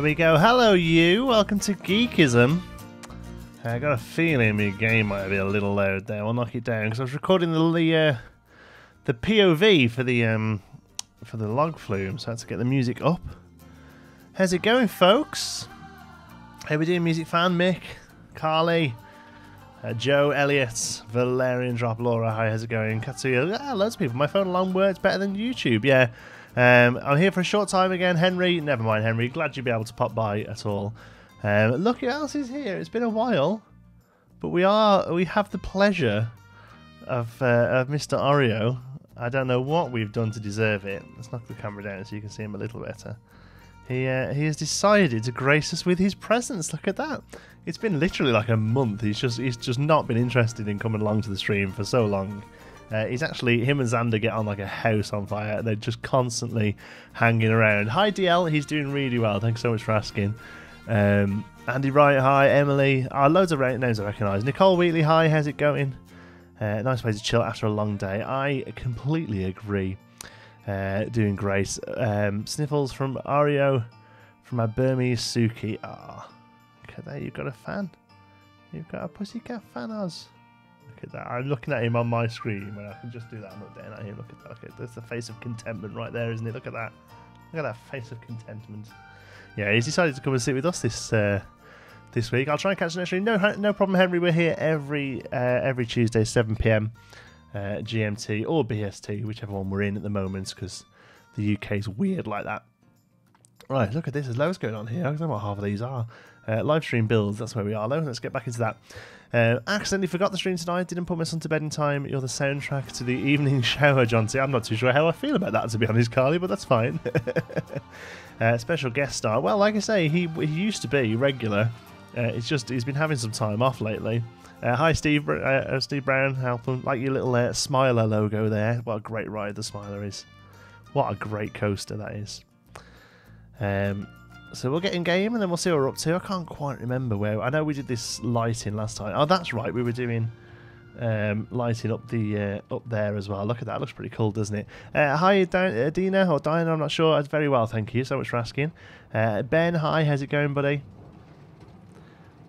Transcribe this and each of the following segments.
we go. Hello, you. Welcome to Geekism. I got a feeling my game might be a little loud there. We'll knock it down because I was recording the POV for the log flume, so I had to get the music up. How's it going, folks? How we doing, music fan? Mick, Carly, Joe, Elliot, Valerian, Drop, Laura. Hi, how's it going? Katsuya, loads of people. My phone alarm works better than YouTube. Yeah. I'm here for a short time again. Henry, never mind, Henry. Glad you'll be able to pop by at all. Look who else is here. It's been a while, but we have the pleasure of Mr. Oreo. I don't know what we've done to deserve it. Let's knock the camera down so you can see him a little better. He has decided to grace us with his presence. Look at that. It's been literally like a month. He's just not been interested in coming along to the stream for so long. He's actually, him and Xander get on like a house on fire. They're just constantly hanging around. Hi DL, he's doing really well. Thanks so much for asking. Andy Wright, hi. Emily, loads of names I recognise. Nicole Wheatley, hi. How's it going? Nice way to chill after a long day. I completely agree. Doing great. Sniffles from Ario, from our Burmese Suki. Look at that, you've got a fan. You've got a pussycat fan, Oz. Look at that. I'm looking at him on my screen when I can just do that. I'm not down at him. Look at that. Okay, there's the face of contentment right there, isn't it? Look at that. Look at that face of contentment. Yeah, he's decided to come and sit with us this week. I'll try and catch the next stream. No problem, Henry. We're here every Tuesday, 7 PM GMT or BST, whichever one we're in at the moment, because the UK's weird like that. Right, look at this. There's loads going on here. I don't know what half of these are. Live stream builds. That's where we are, though. Let's get back into that. Accidentally forgot the stream tonight. Didn't put my son to bed in time. You're the soundtrack to the evening shower, John T. I'm not too sure how I feel about that, to be honest, Carly, but that's fine. Special guest star. Well, like I say, he used to be regular. He's been having some time off lately. Hi, Steve Brown. Help him. Like your little Smiler logo there. What a great ride the Smiler is. What a great coaster that is. So we'll get in game and then we'll see what we're up to. I can't quite remember where. I know we did this lighting last time. Oh, that's right. We were doing lighting up there as well. Look at that. Looks pretty cool, doesn't it? Hi, Dina or Diana. I'm not sure. Very well, thank you so much for asking. Ben, hi. How's it going, buddy?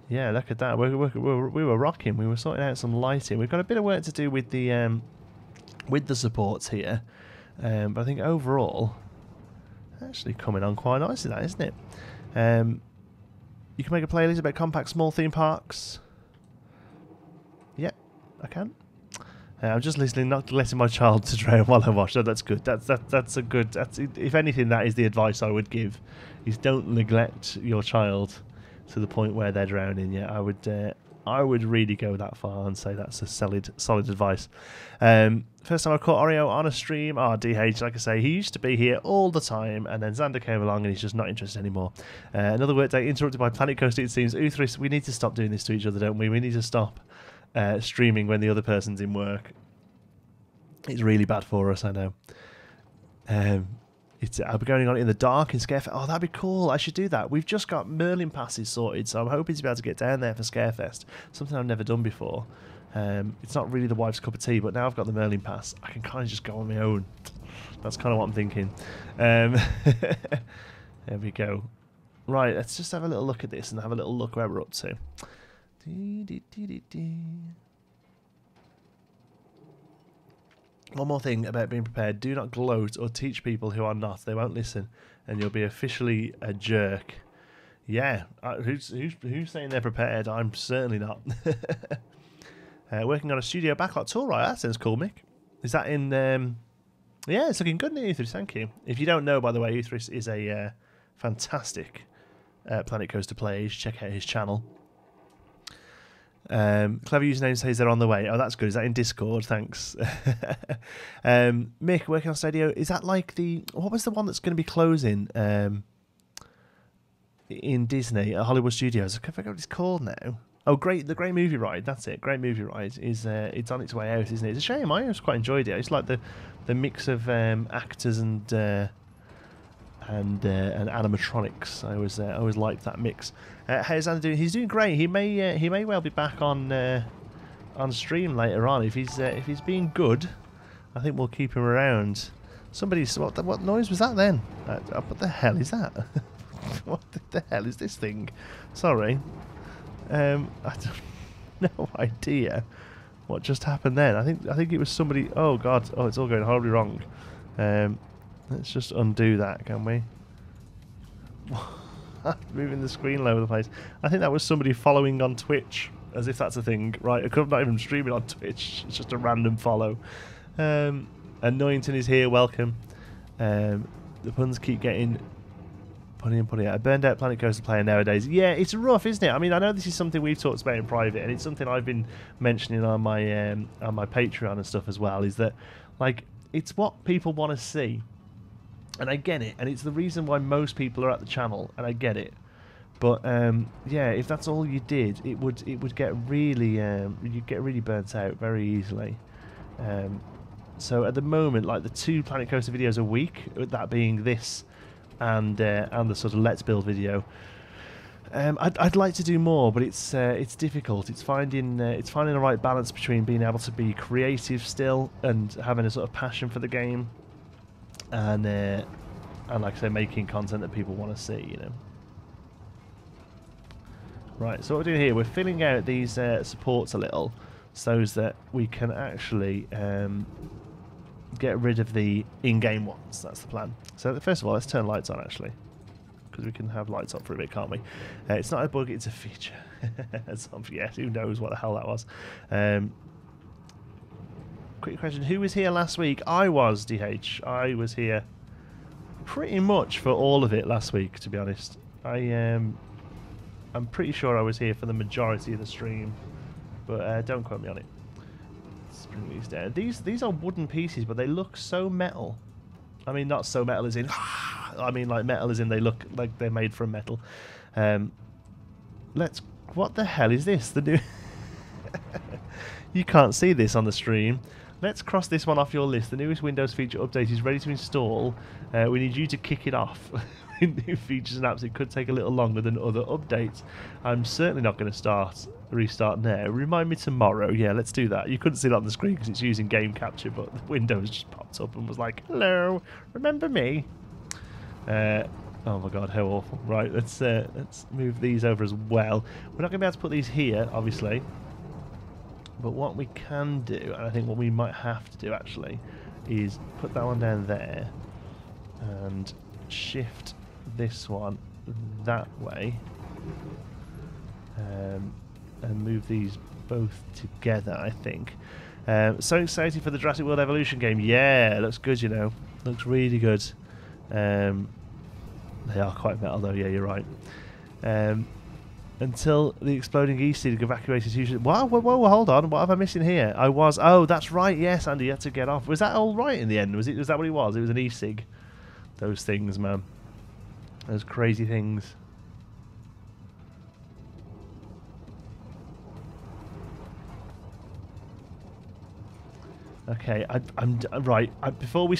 Yeah, look at that. We were rocking. We were sorting out some lighting. We've got a bit of work to do with the supports here, but I think overall, actually coming on quite nicely, that isn't it? You can make a playlist about compact small theme parks. Yep, I can. I'm just listening, not letting my child to drown while I watch. So that's good. That's a good. If anything, that is the advice I would give: is don't neglect your child to the point where they're drowning. Yeah, I would really go that far and say that's a solid advice. First time I caught Oreo on a stream. DH, like I say, he used to be here all the time, and then Xander came along and he's just not interested anymore. Another workday interrupted by Planet Coaster, it seems. Uthris, we need to stop doing this to each other, don't we? We need to stop streaming when the other person's in work. It's really bad for us, I know. I'll be going on in the dark in Scarefest. Oh, that'd be cool. I should do that. We've just got Merlin passes sorted, so I'm hoping to be able to get down there for Scarefest. Something I've never done before. It's not really the wife's cup of tea, but now I've got the Merlin pass, I can kind of just go on my own. That's kind of what I'm thinking. There we go. Right, let's just have a little look at this and have a little look where we're up to. One more thing about being prepared. Do not gloat or teach people who are not. They won't listen, and you'll be officially a jerk. Yeah, who's saying they're prepared? I'm certainly not. Working on a studio backlot tour, right? That sounds cool, Mick. Is that in... Yeah, it's looking good, Uthris. Thank you. If you don't know, by the way, Uthris is a fantastic Planet Coaster player. Check out his channel. Clever username says they're on the way. Oh, that's good. Is that in Discord? Thanks. Mick, working on Stadio. Is that like the... What was the one that's going to be closing in Disney at Hollywood Studios? I forget what it's called now. Oh, the Great Movie Ride. That's it. Great Movie Ride is it's on its way out, isn't it? It's a shame. I just quite enjoyed it. It's like the mix of actors and animatronics. I always liked that mix. How's Andy doing? He's doing great. He may well be back on stream later on if he's being good. I think we'll keep him around. Somebody's what noise was that then? What the hell is that? What the hell is this thing? Sorry. I don't no idea what just happened then. I think it was somebody. Oh god. Oh, it's all going horribly wrong. Let's just undo that, can we? Moving the screen all over the place. I think that was somebody following on Twitch, as if that's a thing. Right, I'm not even streaming on Twitch. It's just a random follow. Annoyington is here. Welcome. The puns keep getting punny out. A burned out Planet Coaster player nowadays. Yeah, it's rough, isn't it? I mean, I know this is something we've talked about in private, and it's something I've been mentioning on my Patreon and stuff as well. Is that like it's what people want to see. And I get it, and it's the reason why most people are at the channel, and I get it. But yeah, if that's all you did, it would get really you'd get really burnt out very easily. So at the moment, like the 2 Planet Coaster videos a week, that being this and the sort of Let's Build video, I'd like to do more, but it's difficult. It's finding the right balance between being able to be creative still and having a sort of passion for the game. And like I say, making content that people want to see, you know. Right, so what we're doing here, we're filling out these supports a little, so that we can actually get rid of the in-game ones. That's the plan. So first of all, let's turn lights on, actually, because we can have lights on for a bit, can't we? It's not a bug, it's a feature. Yeah, who knows what the hell that was. Quick question, who was here last week? I was, DH. I was here pretty much for all of it last week, to be honest. I'm pretty sure I was here for the majority of the stream, but don't quote me on it. Let's bring these down. These are wooden pieces, but they look so metal. I mean, not so metal as in... I mean, like metal as in they look like they're made from metal. What the hell is this? The new... You can't see this on the stream. Let's cross this one off your list. The newest Windows feature update is ready to install. We need you to kick it off. With new features and apps, it could take a little longer than other updates. I'm certainly not going to restart now. Remind me tomorrow. Yeah, let's do that. You couldn't see it on the screen because it's using game capture, but Windows just popped up and was like, hello, remember me? Oh my god, how awful. Right, let's move these over as well. We're not going to be able to put these here, obviously. But what we can do, and I think what we might have to do actually, is put that one down there and shift this one that way, and move these both together, I think. So excited for the Jurassic World Evolution game. Yeah, looks good, you know. Looks really good. They are quite metal though, yeah, you're right. Until the exploding E-seed evacuated usually... Whoa, hold on. What have I missing here? Oh, that's right. Yes, Andy, you had to get off. Was that all right in the end? Was that what it was? It was an E-sig. Those things, man. Those crazy things. Okay, I'm right. Before we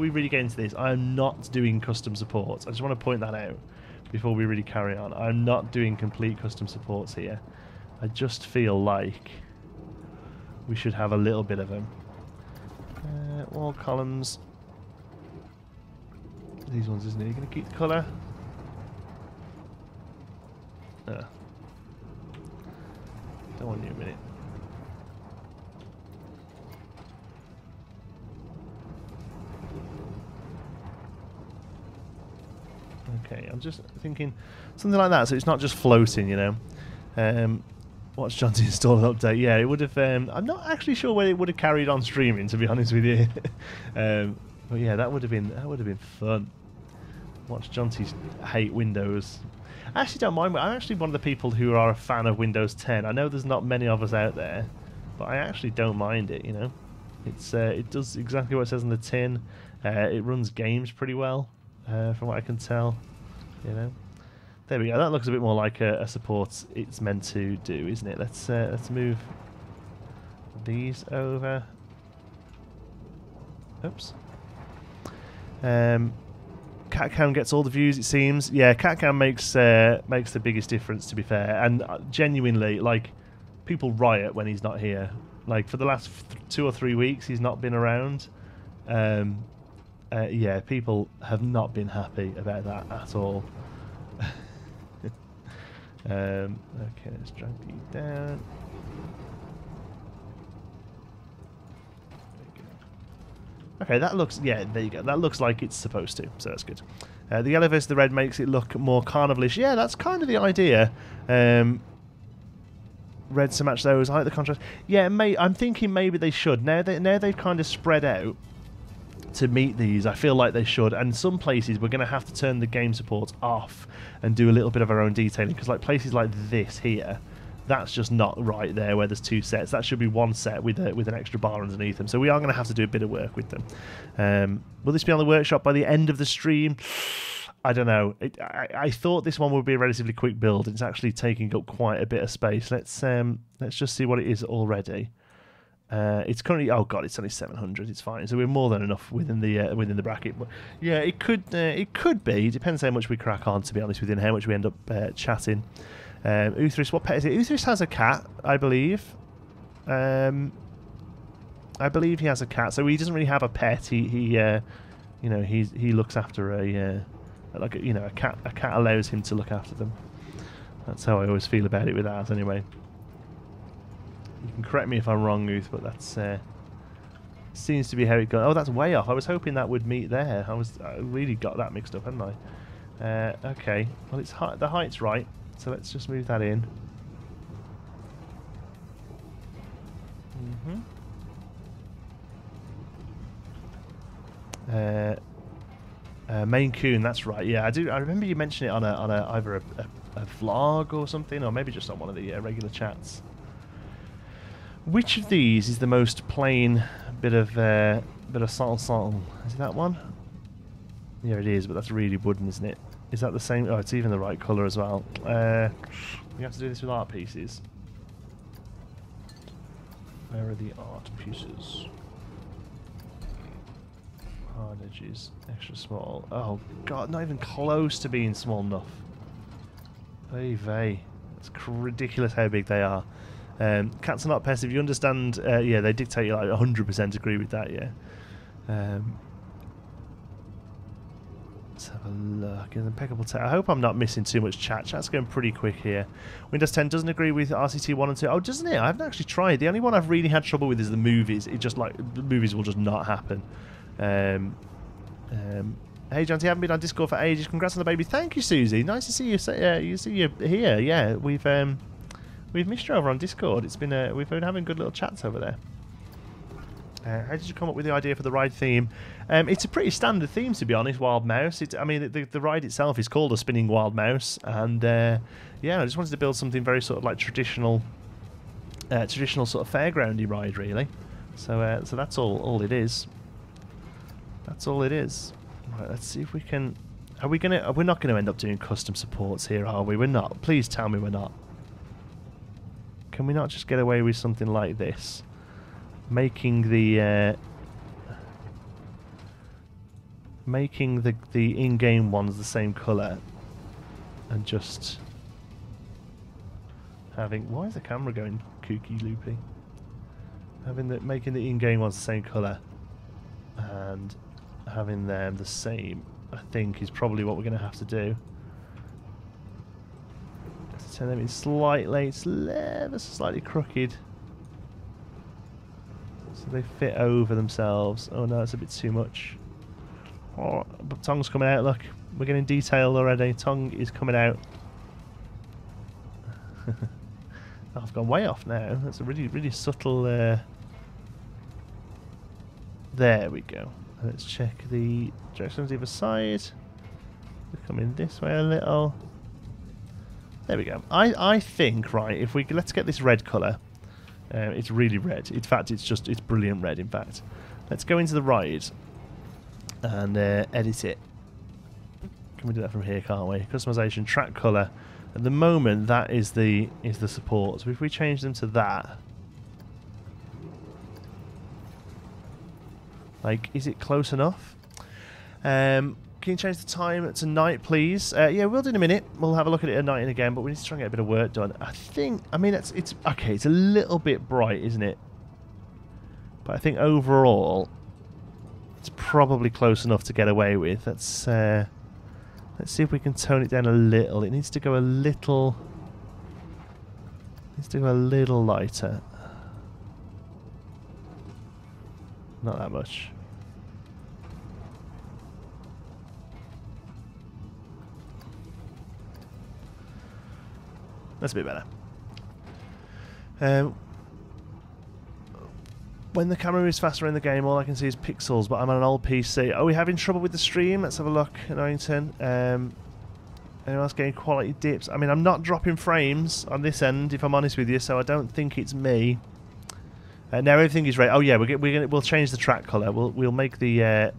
really get into this, I'm not doing custom supports. I just want to point that out. Before we really carry on, I'm not doing complete custom supports here. I just feel like we should have a little bit of them. Wall columns. These ones, isn't it? You're going to keep the colour? Don't want you a minute. Okay, I'm just thinking something like that, so it's not just floating, you know. Watch John's install an update. Yeah, it would have. I'm not actually sure whether it would have carried on streaming, to be honest with you. But yeah, that would have been fun. Watch John's hate Windows. I actually don't mind. I'm actually one of the people who are a fan of Windows 10. I know there's not many of us out there, but I actually don't mind it. You know, it does exactly what it says on the tin. It runs games pretty well. From what I can tell, you know. There we go. That looks a bit more like a support it's meant to do, isn't it? Let's move these over. Oops. CatCam gets all the views, it seems. Yeah, CatCam makes the biggest difference, to be fair. And genuinely, like, people riot when he's not here. Like, for the last 2 or 3 weeks, he's not been around. Yeah, people have not been happy about that at all. Okay, let's drag these down. Okay, that looks, yeah, there you go. That looks like it's supposed to, so that's good. The yellow versus the red makes it look more carnivalish. Yeah, that's kind of the idea. Red to match those. I like the contrast. Yeah, I'm thinking maybe they should. Now they've kind of spread out to meet these. I feel like they should. And some places we're going to have to turn the game support off and do a little bit of our own detailing, because like places like this here, that's just not right there where there's two sets. That should be one set with an extra bar underneath them. So we are going to have to do a bit of work with them. Will this be on the workshop by the end of the stream? I don't know. I thought this one would be a relatively quick build. It's actually taking up quite a bit of space. Let's just see what it is already. It's currently, oh god, it's only 700. It's fine. So we're more than enough within the bracket. But yeah, it could be. It depends how much we crack on, to be honest with you, and how much we end up chatting. Uthris, what pet is it? Uthris has a cat, I believe. I believe he has a cat. So he doesn't really have a pet. He looks after a cat. A cat allows him to look after them. That's how I always feel about it with ours, anyway. You can correct me if I'm wrong, Uth, but that's seems to be how it goes. Oh, that's way off. I was hoping that would meet there. I really got that mixed up, hadn't I? Okay. Well, the height's right. So let's just move that in. Maine Coon, that's right. Yeah, I do. I remember you mentioning it on either a vlog or something, or maybe just on one of the regular chats. Which of these is the most plain bit of salon? Is it that one? Yeah, it is, but that's really wooden, isn't it? Is that the same? Oh, it's even the right colour as well. We have to do this with art pieces. Where are the art pieces? Hard edges, extra small. Oh god, not even close to being small enough. Hey vey. It's ridiculous how big they are. Cats are not pests. If you understand, yeah, they dictate you. Like 100% agree with that. Yeah. Let's have a look. Impeccable I hope I'm not missing too much chat. Chat's going pretty quick here. Windows 10 doesn't agree with RCT 1 and 2. Oh, doesn't it? I haven't actually tried. The only one I've really had trouble with is the movies. It just the movies will just not happen. Hey, Janty, haven't been on Discord for ages. Congrats on the baby. Thank you, Susie. Nice to see you. You see you here. Yeah, we've missed you over on Discord. It's been we've been having good little chats over there. How did you come up with the idea for the ride theme? It's a pretty standard theme, to be honest. Wild Mouse. I mean, the ride itself is called a spinning Wild Mouse, and yeah, I just wanted to build something very sort of like traditional sort of fairgroundy ride, really. So so that's all it is. That's all it is. Right, let's see if we can. We're not going to end up doing custom supports here, are we? We're not. Please tell me we're not. Can we not just get away with something like this? Making the in-game ones the same colour, and just having, why is the camera going kooky loopy? Making the in-game ones the same colour and having them the same, I think, is probably what we're going to have to do. Let's turn them in slightly, slightly crooked. So they fit over themselves. Oh no, that's a bit too much. Oh, but tongue's coming out, look. We're getting detailed already. Tongue is coming out. I've gone way off now. That's a really, really subtle... There we go. Let's check the direction on the other side. We're coming this way a little. There we go. I think, right, if we... Let's get this red colour. It's really red. In fact, it's brilliant red, in fact. Let's go into the ride and edit it. Can we do that from here, can't we? Customization, track colour. At the moment, that is the support. So if we change them to that, like, is it close enough? Can you change the time to night, please? Yeah, we'll do in a minute. We'll have a look at it at night and again, but we need to try and get a bit of work done. I mean, it's okay. It's a little bit bright, isn't it? But I think overall, it's probably close enough to get away with. Let's see if we can tone it down a little. It needs to go a little Let's do a little lighter. Not that much. That's a bit better. When the camera moves faster in the game, all I can see is pixels, but I'm on an old PC. Are we having trouble with the stream? Let's have a look, Annoyington. Anyone else getting quality dips? I mean, I'm not dropping frames on this end, if I'm honest with you, so I don't think it's me. Now everything is right. Oh yeah, we'll change the track color. We'll make the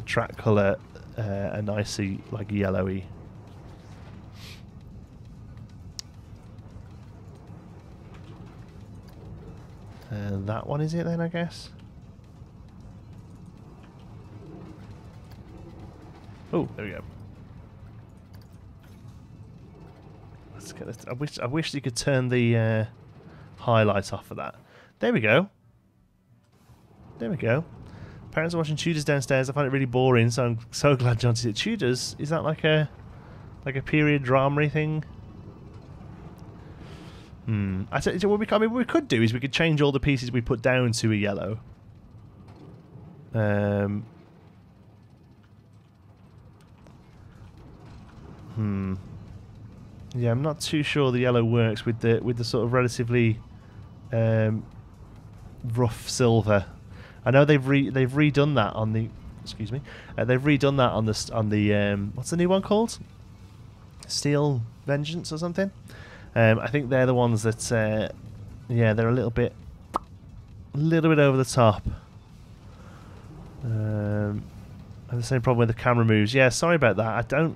track color a nicely like yellowy. That one is it then, I guess. Oh, there we go. Let's get this. I wish you could turn the highlights off of that. There we go. There we go. Parents are watching Tudors downstairs. I find it really boring, so I'm so glad John sees it. Tudors? Is that like a period drama-y thing? What we could do is we could change all the pieces we put down to a yellow. Yeah, I'm not too sure the yellow works with the sort of relatively rough silver. I know they've redone that on the they've redone that on the what's the new one called? Steel Vengeance or something. I think they're the ones that, yeah, they're a little bit over the top. And the same problem with the camera moves. Yeah, sorry about that. I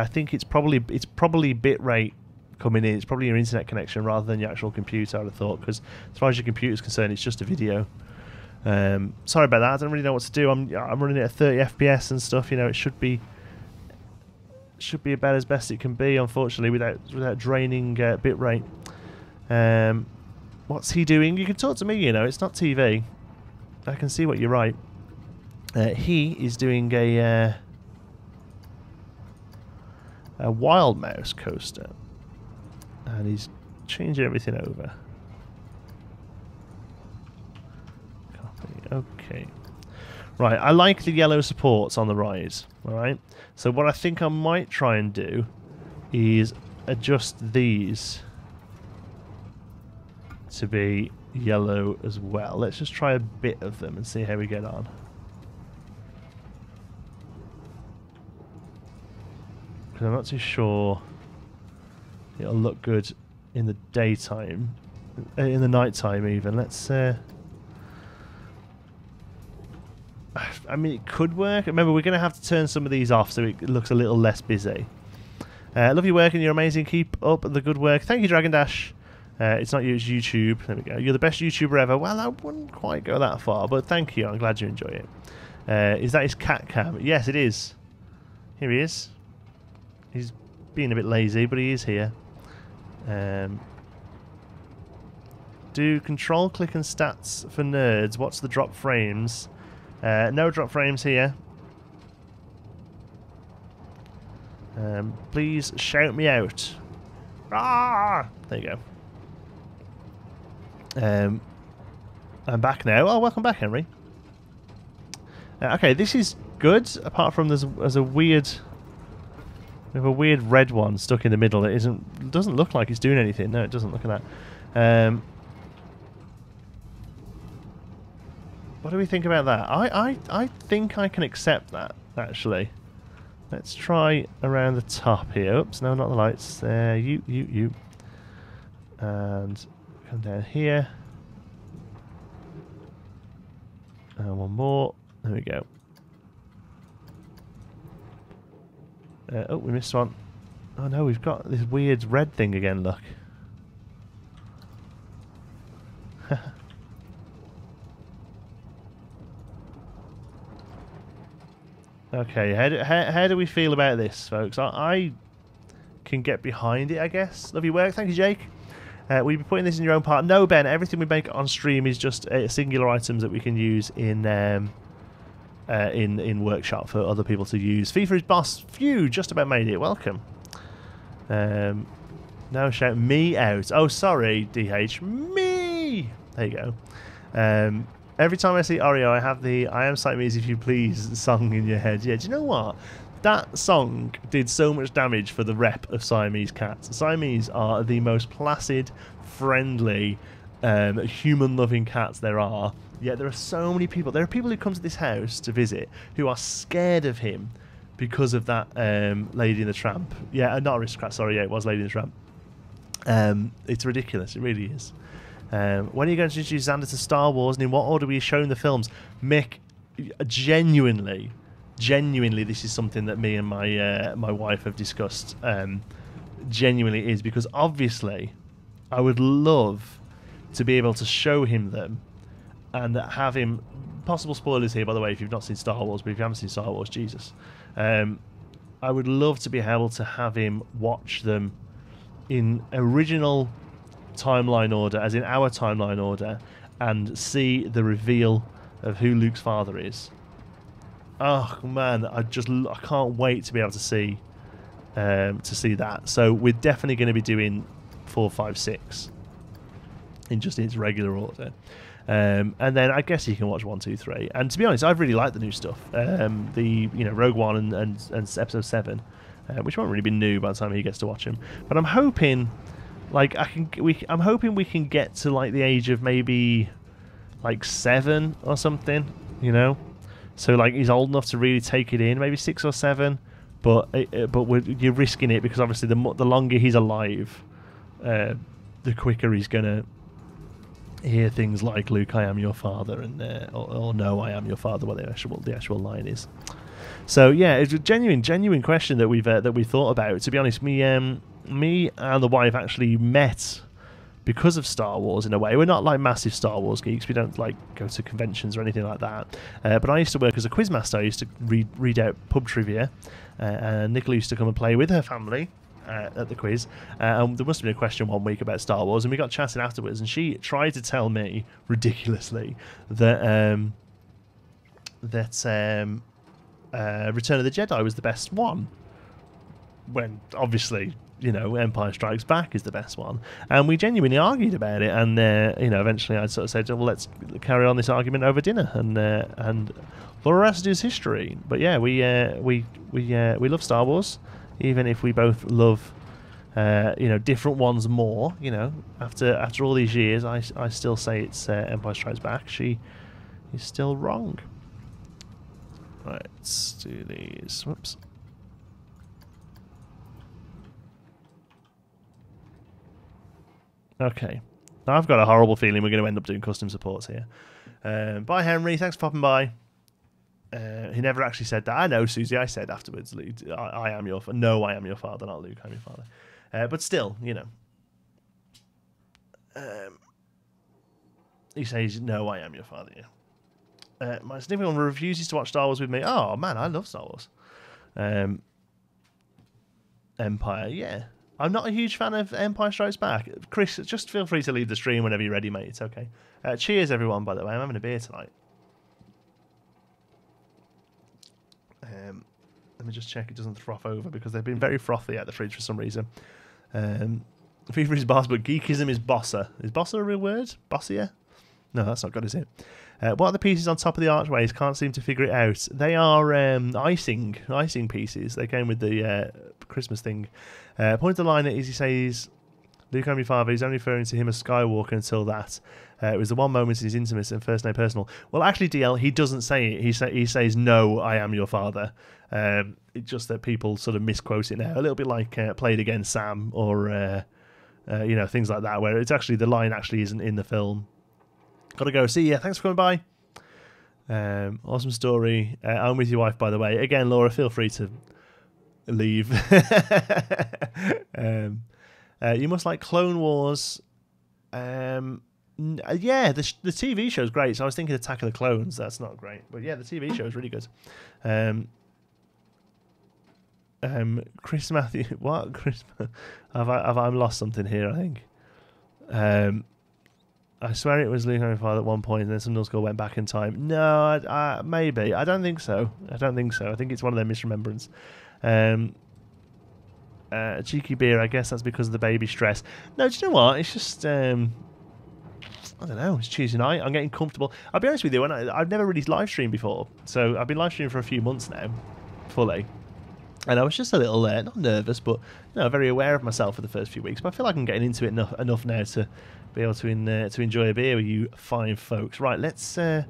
think it's probably bit rate coming in. It's probably your internet connection rather than your actual computer, I'd have thought, because as far as your computer's concerned, it's just a video. Sorry about that. I don't really know what to do. I'm running it at 30 FPS and stuff. You know, it should be about as best it can be, unfortunately, without draining bit rate. What's he doing? You can talk to me, you know, it's not TV. I can see what you're right. He is doing a wild mouse coaster, and he's changing everything over. Copy. Okay. Right, I like the yellow supports on the ride, alright? So what I think I might try and do is adjust these to be yellow as well. Let's just try a bit of them and see how we get on. Because I'm not too sure it'll look good in the daytime, in the nighttime even. Let's I mean, it could work. Remember, we're going to have to turn some of these off so it looks a little less busy. Love your work and you're amazing. Keep up the good work. Thank you, Dragon Dash. It's not you, it's YouTube. There we go. You're the best YouTuber ever. Well, I wouldn't quite go that far, but thank you. I'm glad you enjoy it. Is that his cat cam? Yes, it is. Here he is. He's being a bit lazy, but he is here. Do control, click, and stats for nerds. What's the drop frames? No drop frames here. Please shout me out. Ah! There you go. I'm back now. Oh, welcome back, Henry. Okay, this is good. Apart from there's a weird, we have a weird red one stuck in the middle. It doesn't look like it's doing anything. No, it doesn't. Look at that. What do we think about that? I think I can accept that, actually. Let's try around the top here. Oops, no, not the lights. There, you. And come down here. And one more. There we go. Oh, we missed one. Oh no, we've got this weird red thing again, look. Okay, how do we feel about this, folks? I can get behind it, I guess. Love your work. Thank you, Jake. Will you be putting this in your own part? No, Ben. Everything we make on stream is just singular items that we can use in workshop for other people to use. FIFA is boss. Phew, just about made it. Welcome. No, shout me out. Oh, sorry, DH. Me! There you go. Every time I see Oreo, I have the I Am Siamese If You Please song in your head. Yeah, do you know what? That song did so much damage for the rep of Siamese cats. Siamese are the most placid, friendly, human-loving cats there are. Yet there are so many people. There are people who come to this house to visit who are scared of him because of that Lady in the Tramp. Yeah, not Aristocrat, sorry, yeah, it was Lady in the Tramp. It's ridiculous, it really is. When are you going to introduce Xander to Star Wars, and in what order were you showing the films? Mick, genuinely, this is something that me and my wife have discussed. Genuinely is, because obviously I would love to be able to show him them and have him, possible spoilers here by the way if you've not seen Star Wars, but if you haven't seen Star Wars, Jesus, I would love to be able to have him watch them in original timeline order, as in our timeline order, and see the reveal of who Luke's father is. Oh man, I can't wait to be able to see that. So we're definitely going to be doing 4, 5, 6 in just its regular order, and then I guess you can watch 1, 2, 3. And to be honest, I've really liked the new stuff. The Rogue One and Episode 7, which won't really be new by the time he gets to watch them. But I'm hoping, like, I'm hoping we can get to like the age of maybe like 7 or something, you know. So like he's old enough to really take it in, maybe 6 or 7. But you're risking it, because obviously the longer he's alive, the quicker he's gonna hear things like "Luke, I am your father," and or "No, I am your father," what the actual line is. So yeah, it's a genuine question that we thought about. To be honest, me and the wife actually met because of Star Wars in a way. We're not like massive Star Wars geeks. We don't like go to conventions or anything like that. But I used to work as a quizmaster. I used to read out pub trivia, and Nicola used to come and play with her family at the quiz. There must have been a question one week about Star Wars, and we got chatting afterwards, and she tried to tell me ridiculously that Return of the Jedi was the best one, when obviously, you know, Empire Strikes Back is the best one. And we genuinely argued about it, and eventually I sort of said, well, let's carry on this argument over dinner, and the rest is history. But yeah, we love Star Wars, even if we both love different ones more. You know, after all these years, I still say it's Empire Strikes Back. She is still wrong. Right, let's do these. Whoops. Okay. Now I've got a horrible feeling we're going to end up doing custom supports here. Bye, Henry. Thanks for popping by. He never actually said that. I know, Susie. I said afterwards, Luke, I am your father. No, I am your father, not Luke. I'm your father. But still, you know. He says, no, I am your father, yeah. My significant one refuses to watch Star Wars with me. Oh, man, I love Star Wars. Empire, yeah. I'm not a huge fan of Empire Strikes Back. Chris, just feel free to leave the stream whenever you're ready, mate. It's okay. Cheers, everyone, by the way. I'm having a beer tonight. Let me just check it doesn't froth over, because they've been very frothy at the fridge for some reason. Fever is boss, but geekism is bosser. Is bosser a real word? Bossier? No, that's not good, is it? What are the pieces on top of the archways? Can't seem to figure it out. They are icing pieces. They came with the Christmas thing. Point of the line is, he says, Luke, I'm your father. He's only referring to him as Skywalker until that. It was the one moment in his intimate and first name personal. Well, actually, DL, he doesn't say it. He says, no, I am your father. It's just that people sort of misquote it now. A little bit like Play It Again, Sam, or things like that, where it's actually, the line actually isn't in the film. Gotta go. See ya. Thanks for coming by. Awesome story. I'm with your wife, by the way. Again, Laura, feel free to leave. You must like Clone Wars. Yeah, the TV show's great. So I was thinking Attack of the Clones. That's not great, but yeah, the TV show is really good. Chris Matthew, what? Chris, have I lost something here? I think. I swear it was Luke and my father at one point, and then some nullskull went back in time. No, maybe. I don't think so. I think it's one of their misremembrance. cheeky beer. I guess that's because of the baby stress. No, do you know what? It's just I don't know. It's Tuesday night. I'm getting comfortable. I'll be honest with you. I've never really live streamed before, so I've been live streaming for a few months now, fully. And I was just a little not nervous, but very aware of myself for the first few weeks. But I feel like I'm getting into it enough now to be able to enjoy a beer with you fine folks. Right, let's have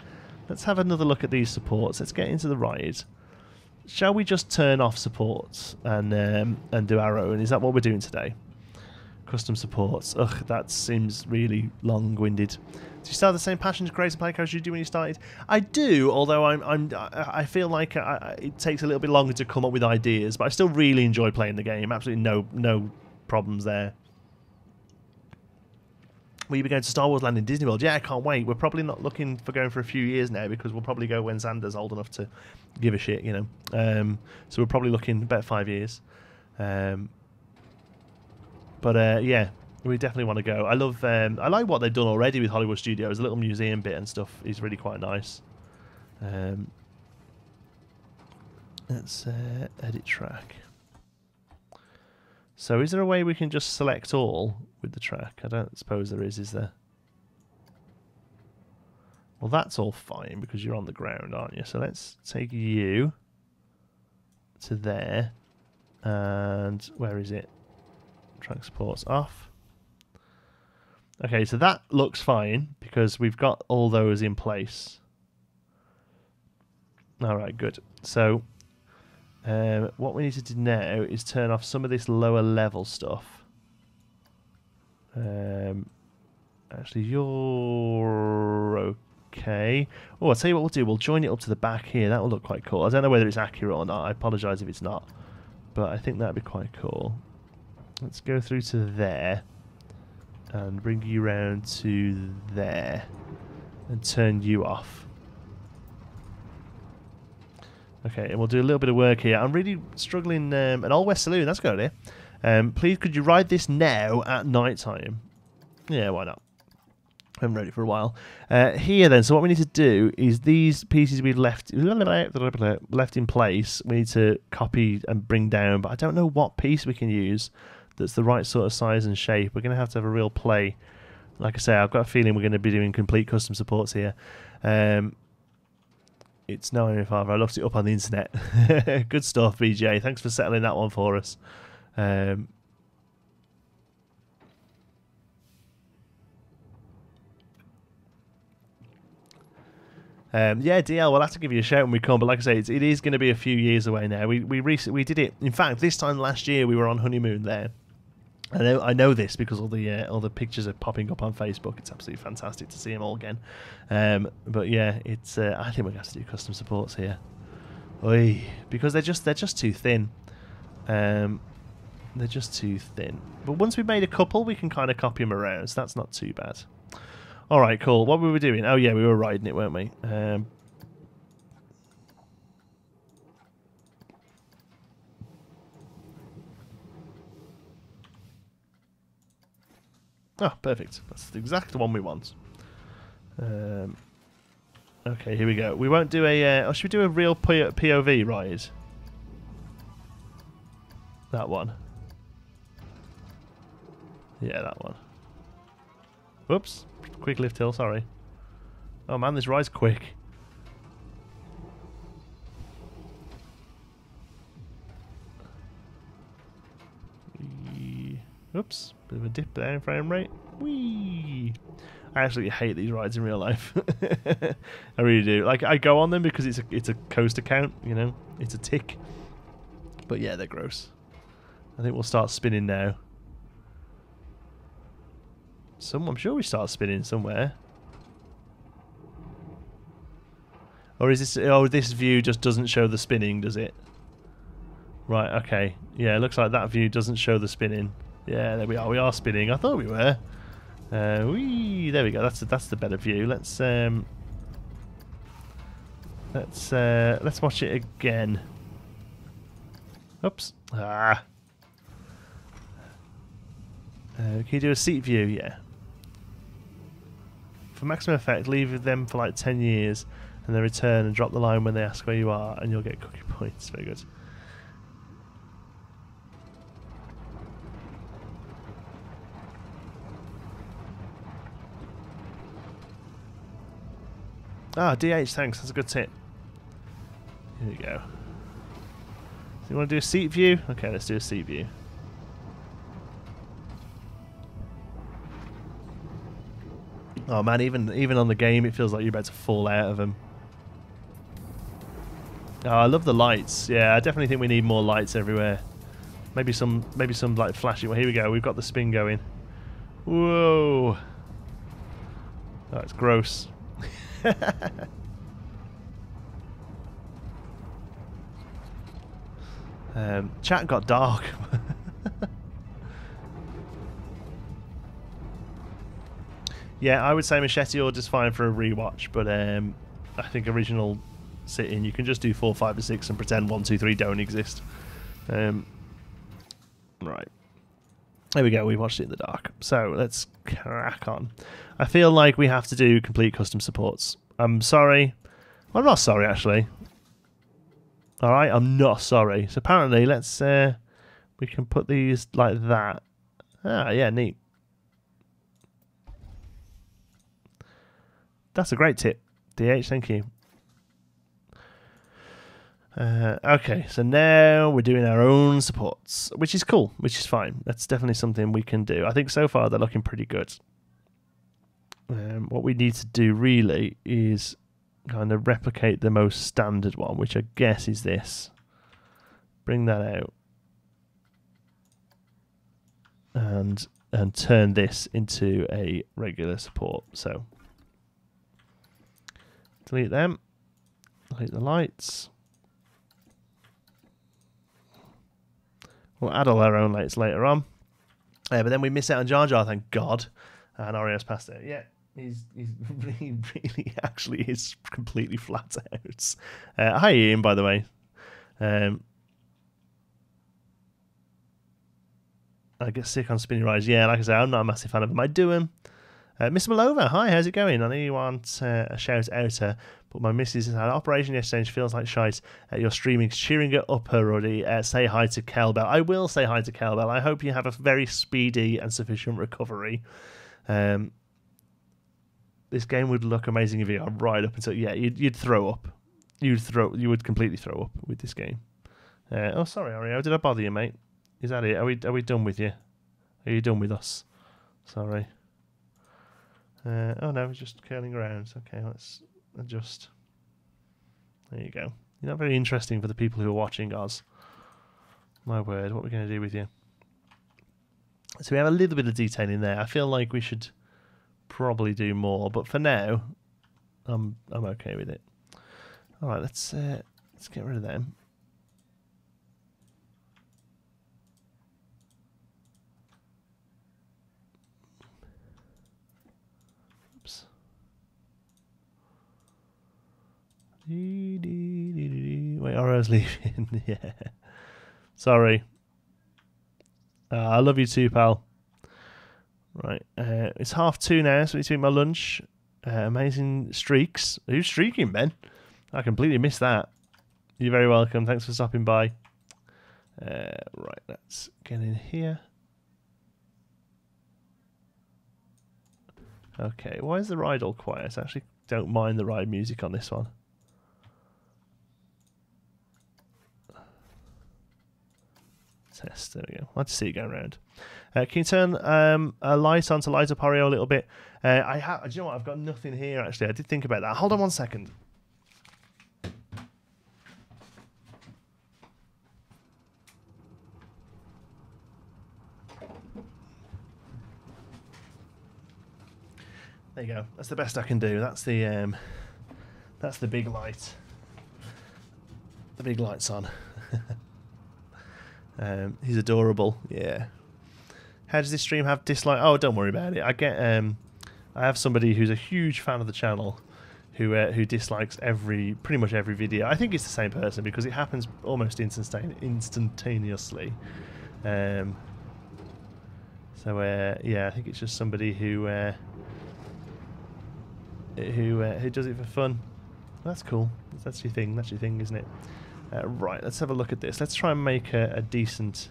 another look at these supports. Let's get into the ride. Shall we just turn off supports and do our own? Is that what we're doing today? Custom supports. Ugh, that seems really long-winded. Do you still have the same passion to create and play characters you do when you started? I do, although I feel like it takes a little bit longer to come up with ideas, but I still really enjoy playing the game. Absolutely no problems there. Will you be going to Star Wars Land in Disney World? Yeah, I can't wait. We're probably not looking for going for a few years now because we'll probably go when Xander's old enough to give a shit, So we're probably looking about 5 years. But yeah, we definitely want to go. I love. I like what they've done already with Hollywood Studios. The little museum bit and stuff is really quite nice. Let's edit track. So is there a way we can just select all with the track? I don't suppose there is there? Well, that's all fine because you're on the ground, aren't you? So let's take you to there. And where is it? Track supports off. Okay, so that looks fine because we've got all those in place. Alright, good. So what we need to do now is turn off some of this lower level stuff. Actually, you're okay. Oh, I'll tell you what we'll do. We'll join it up to the back here. That will look quite cool. I don't know whether it's accurate or not. I apologise if it's not. But I think that'd be quite cool. Let's go through to there. And bring you round to there. And turn you off. Okay, and we'll do a little bit of work here. I'm really struggling. An Old West Saloon, that's good here. Please, could you ride this now at night time? Yeah, why not? I haven't rode it for a while. Here then, so what we need to do is these pieces we've left in place, we need to copy and bring down, but I don't know what piece we can use that's the right sort of size and shape. We're going to have a real play. Like I say, I've got a feeling we're going to be doing complete custom supports here. It's no my father. I looked it up on the internet. Good stuff, BJ. Thanks for settling that one for us. Yeah, DL, we'll have to give you a shout when we come. But like I say, it is going to be a few years away now. We did it. In fact, this time last year we were on honeymoon there. I know this because all the pictures are popping up on Facebook. It's absolutely fantastic to see them all again. But yeah, it's I think we're going to have to do custom supports here. Oy, because they're just too thin. They're just too thin. But once we've made a couple, we can kind of copy them around. So that's not too bad. All right, cool. What were we doing? Oh yeah, we were riding it, weren't we? Oh, perfect. That's the exact one we want. Okay, here we go. We won't do a... should we do a real POV ride? That one. Yeah, that one. Whoops. Quick lift hill, sorry. Oh man, this ride's quick. Oops, bit of a dip there in frame rate. Whee! I actually hate these rides in real life. I really do. Like, I go on them because it's a coaster count, you know? It's a tick. But yeah, they're gross. I think we'll start spinning now. I'm sure we start spinning somewhere. Or is this... Oh, this view just doesn't show the spinning, does it? Right, okay. Yeah, it looks like that view doesn't show the spinning. Yeah, there we are. We are spinning. I thought we were. There we go. That's the better view. Let's watch it again. Oops. Ah. Can you do a seat view? Yeah. For maximum effect, leave them for like 10 years, and then return and drop the line when they ask where you are, and you'll get cookie points. Very good. Ah, DH, thanks. That's a good tip. Here we go. So you want to do a seat view? Okay, let's do a seat view. Oh man, even on the game, it feels like you're about to fall out of them. Oh, I love the lights. Yeah, I definitely think we need more lights everywhere. Maybe some like flashing. Well, here we go. We've got the spin going. Whoa. Oh, it's gross. Chat got dark. Yeah, I would say Machete Order's fine for a rewatch, but I think original sitting, you can just do 4, 5, and 6 and pretend 1, 2, 3 don't exist. Right. There we go, we watched it in the dark. So let's crack on. I feel like we have to do complete custom supports. I'm sorry. Well, I'm not sorry, actually. Alright, I'm not sorry. So apparently, let's we can put these like that. Ah, yeah, neat. That's a great tip. DH, thank you. Okay, so now we're doing our own supports, which is cool, which is fine. That's definitely something we can do. I think so far they're looking pretty good. What we need to do really is kind of replicate the most standard one, which I guess is this. Bring that out. And turn this into a regular support. So delete them. Delete the lights. We'll add all our own lights later on. But then we miss out on Jar Jar, thank God. And Oreo's passed it. Yeah, he really actually is completely flat out. Hi Ian, by the way. I get sick on spinny rides. Yeah, like I say, I'm not a massive fan of them. I do them. Miss Malova, hi, how's it going? I know you want a shout outer, but my missus has had an operation yesterday and she feels like shite. You're streaming, cheering her up already. Say hi to Kelbell. I will say hi to Kelbell. I hope you have a very speedy and sufficient recovery. This game would look amazing if you got right up until you'd throw up. You would completely throw up with this game. Oh, sorry, Oreo, did I bother you, mate? Is that it? Are we done with you? Are you done with us? Sorry. Oh no, it's just curling around. Okay, let's adjust. There you go. You're not very interesting for the people who are watching, Oz. My word, what are we going to do with you? So we have a little bit of detailing there. I feel like we should probably do more, but for now, I'm okay with it. All right, let's get rid of them. Wait, Auro's leaving. Yeah. Sorry. I love you too, pal. Right. It's 2:30 now, so I need to eat my lunch. Amazing streaks. Who's streaking, Ben? I completely missed that. You're very welcome. Thanks for stopping by. Right, let's get in here. Okay, why is the ride all quiet? I actually don't mind the ride music on this one. Test, there we go. Let's see it going around. Can you turn a light on to light up Oreo a little bit? Do you know what? I've got nothing here actually. I did think about that. Hold on 1 second. There you go. That's the best I can do. That's the big light. The big light's on. He's adorable. Yeah. How does this stream have dislike? Oh, don't worry about it. I have somebody who's a huge fan of the channel, who dislikes pretty much every video. I think it's the same person because it happens almost instantaneously. Yeah, I think it's just somebody who does it for fun. That's cool. That's your thing. That's your thing, isn't it? Right, let's have a look at this. Let's try and make a decent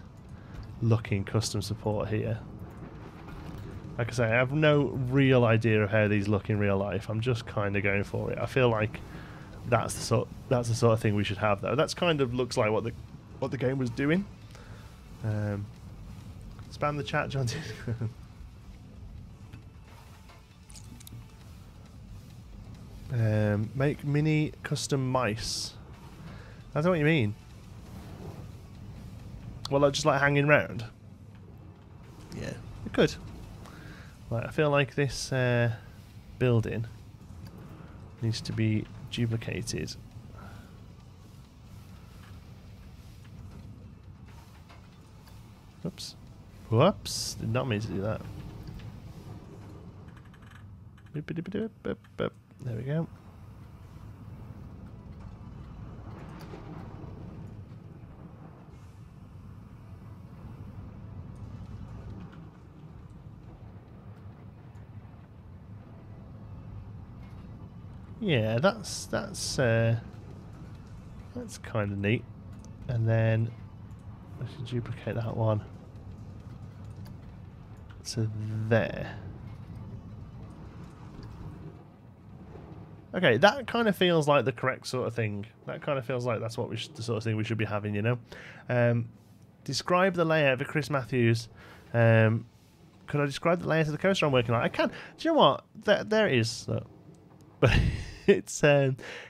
looking custom support here. Like I say, I have no real idea of how these look in real life. I'm just kind of going for it. I feel like that's the sort of thing we should have, though. That's kind of looks like what the game was doing. Spam the chat, John. Make mini custom mice. I don't know what you mean. Well, just like hanging around. Yeah, it could. Right, I feel like this building needs to be duplicated. Whoops. Whoops. Did not mean to do that. There we go. Yeah, that's kind of neat. And then I should duplicate that one to there. Okay, that kind of feels like the correct sort of thing. That kind of feels like that's what the sort of thing we should be having, you know. Describe the layout of Chris Matthews. Could I describe the layout of the coaster I'm working on? I can. Do you know what? There it is. But it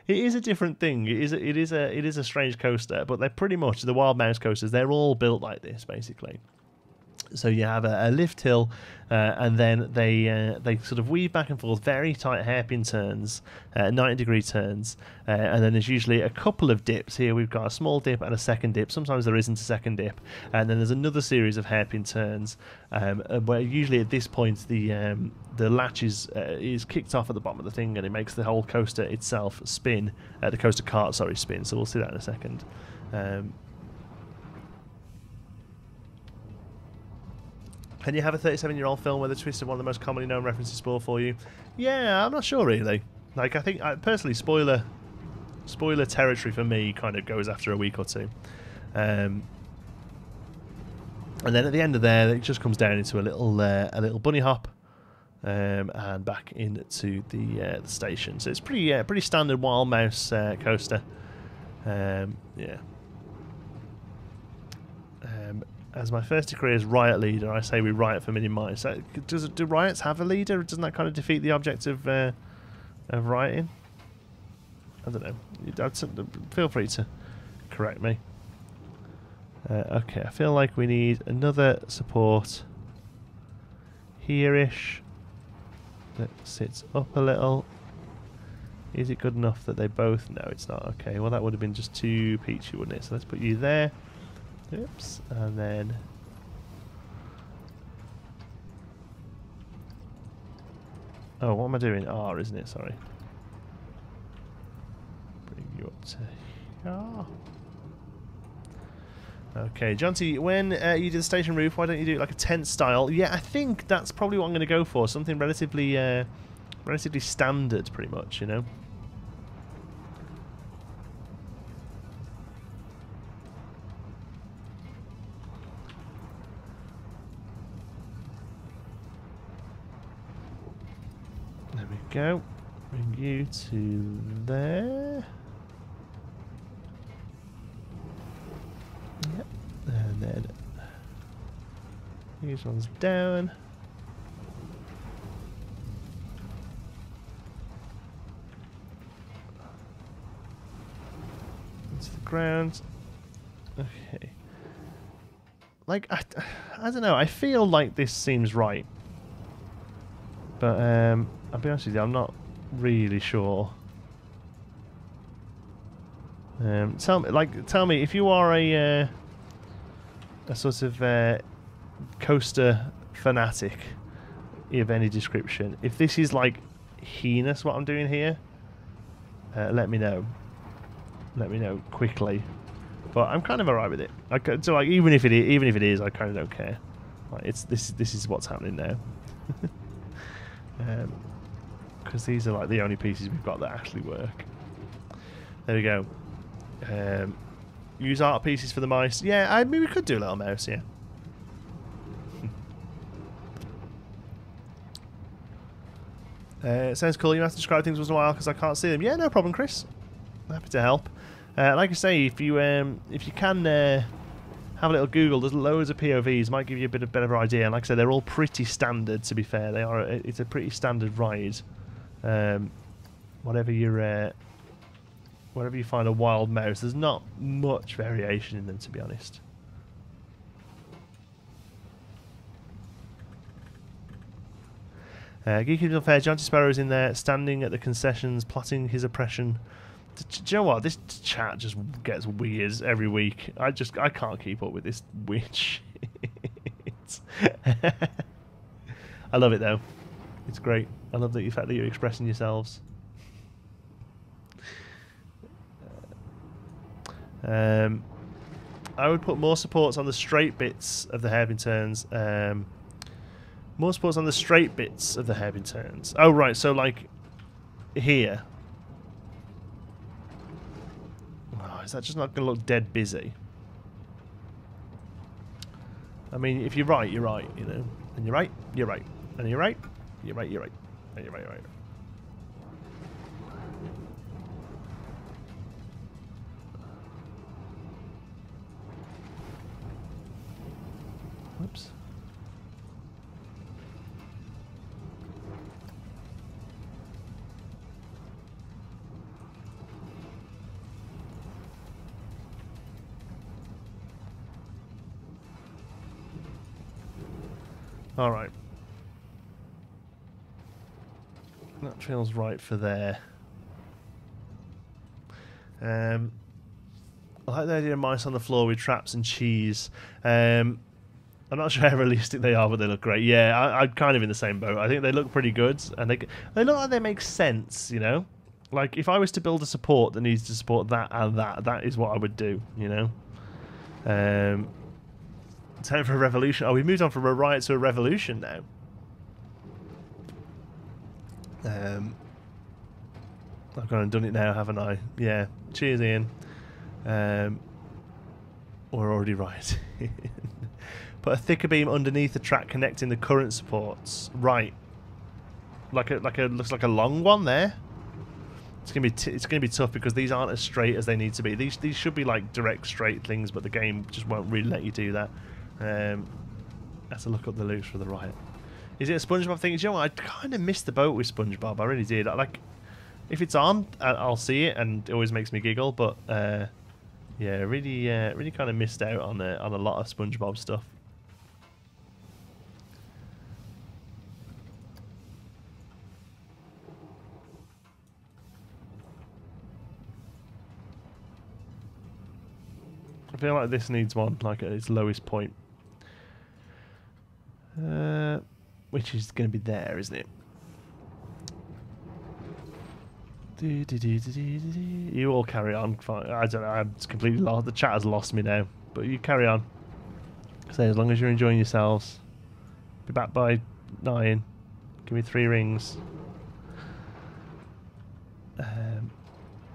is a different thing. It is a strange coaster, but they're pretty much the Wild Mouse coasters. They're all built like this, basically. So you have a lift hill, and then they sort of weave back and forth, very tight hairpin turns, 90-degree turns, and then there's usually a couple of dips. Here we've got a small dip and a second dip. Sometimes there isn't a second dip, and then there's another series of hairpin turns, where usually at this point the latch is kicked off at the bottom of the thing, and it makes the whole coaster itself spin. The coaster cart, sorry, spin. So we'll see that in a second. Can you have a 37-year-old film where the twist of one of the most commonly known references spoil for you? Yeah, I'm not sure really. Like, I think personally, spoiler territory for me kind of goes after a week or two, and then at the end of there, it just comes down into a little bunny hop, and back into the station. So it's pretty standard Wild Mouse coaster. Yeah. As my first degree as riot leader, I say we riot for mini mice. Do riots have a leader? Doesn't that kind of defeat the object of rioting? I don't know. Feel free to correct me. Okay, I feel like we need another support here-ish that sits up a little. Is it good enough that they both... No, it's not. Okay, well that would have been just too peachy, wouldn't it? So let's put you there. Oops, and then oh, what am I doing? R, isn't it? Sorry. Bring you up to here. Okay, Jonty, when you do the station roof, why don't you do it like a tent style? Yeah, I think that's probably what I'm going to go for. Something relatively standard, pretty much, you know. Go. Bring you to there. Yep. And then these ones down. Into the ground. Okay. Like, I don't know. I feel like this seems right. But I'll be honest with you, I'm not really sure. Tell me if you are a sort of coaster fanatic of any description. If this is like heinous, what I'm doing here, let me know. Let me know quickly. But I'm kind of alright with it. So like even if it is, I kind of don't care. Like this is what's happening now. Because these are like the only pieces we've got that actually work. There we go. Use art pieces for the mice. Yeah, I mean we could do a little mouse, yeah. Sounds cool. You have to describe things once in a while because I can't see them. Yeah, no problem, Chris. Happy to help. Like I say, if you can have a little Google, there's loads of POVs. Might give you a bit of better idea. And like I said, they're all pretty standard. To be fair, they are. It's a pretty standard ride. Whatever you find a wild mouse, there's not much variation in them, to be honest. Geekism Fair, John T. Sparrow's in there, standing at the concessions, plotting his oppression. Do you know what? This chat just gets weird every week. I can't keep up with this weird shit. I love it though. It's great. I love the fact that you're expressing yourselves. I would put more supports on the straight bits of the hairpin turns. More supports on the straight bits of the hairpin turns. Oh right, so like here. Oh, is that just not going to look dead busy? I mean, if you're right, you know. And you're right, you're right. And you're right, you're right, you're right. And you're right, you're right. Whoops. All right. That feels right for there. I like the idea of mice on the floor with traps and cheese. I'm not sure how realistic they are, but they look great. Yeah, I'm kind of in the same boat. I think they look pretty good, and they look like they make sense, you know? Like, if I was to build a support that needs to support that and that is what I would do, you know? Time for a revolution. Oh, we've moved on from a riot to a revolution now. I've gone and done it now, haven't I? Yeah. Cheers, Ian. We're already right. Put a thicker beam underneath the track connecting the current supports. Right. Looks like a long one there. It's gonna be tough because these aren't as straight as they need to be. These should be like direct straight things, but the game just won't really let you do that. Have to look up the loops for the riot. Is it a SpongeBob thing? Do you know what? I kind of missed the boat with SpongeBob. I really did. Like, if it's on, I'll see it, and it always makes me giggle. But yeah, really kind of missed out on a lot of SpongeBob stuff. I feel like this needs one, like at its lowest point. Which is going to be there, isn't it? You all carry on. I don't know, I'm completely lost. The chat has lost me now. But you carry on. Say, as long as you're enjoying yourselves. Be back by 9. Give me 3 rings.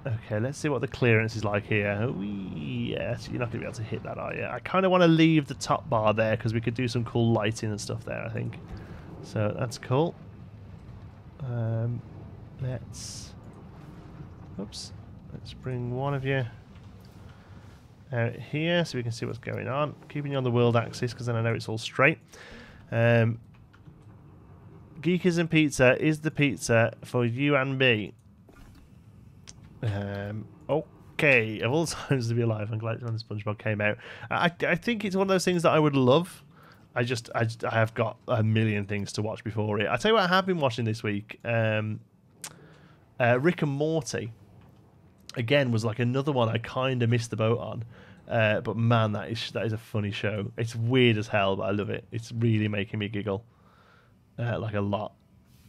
Okay, let's see what the clearance is like here. Yes, you're not going to be able to hit that, are you? I kind of want to leave the top bar there because we could do some cool lighting and stuff there, I think. So that's cool. Let's bring one of you out here so we can see what's going on. Keeping you on the world axis because then I know it's all straight. Geekism Pizza is the pizza for you and me. Okay, of all times to be alive, I'm glad when SpongeBob came out. I think it's one of those things that I would love. I have got a million things to watch before it. I tell you what I have been watching this week. Rick and Morty, again, was like another one I kind of missed the boat on. But man, that is a funny show. It's weird as hell, but I love it. It's really making me giggle, like a lot.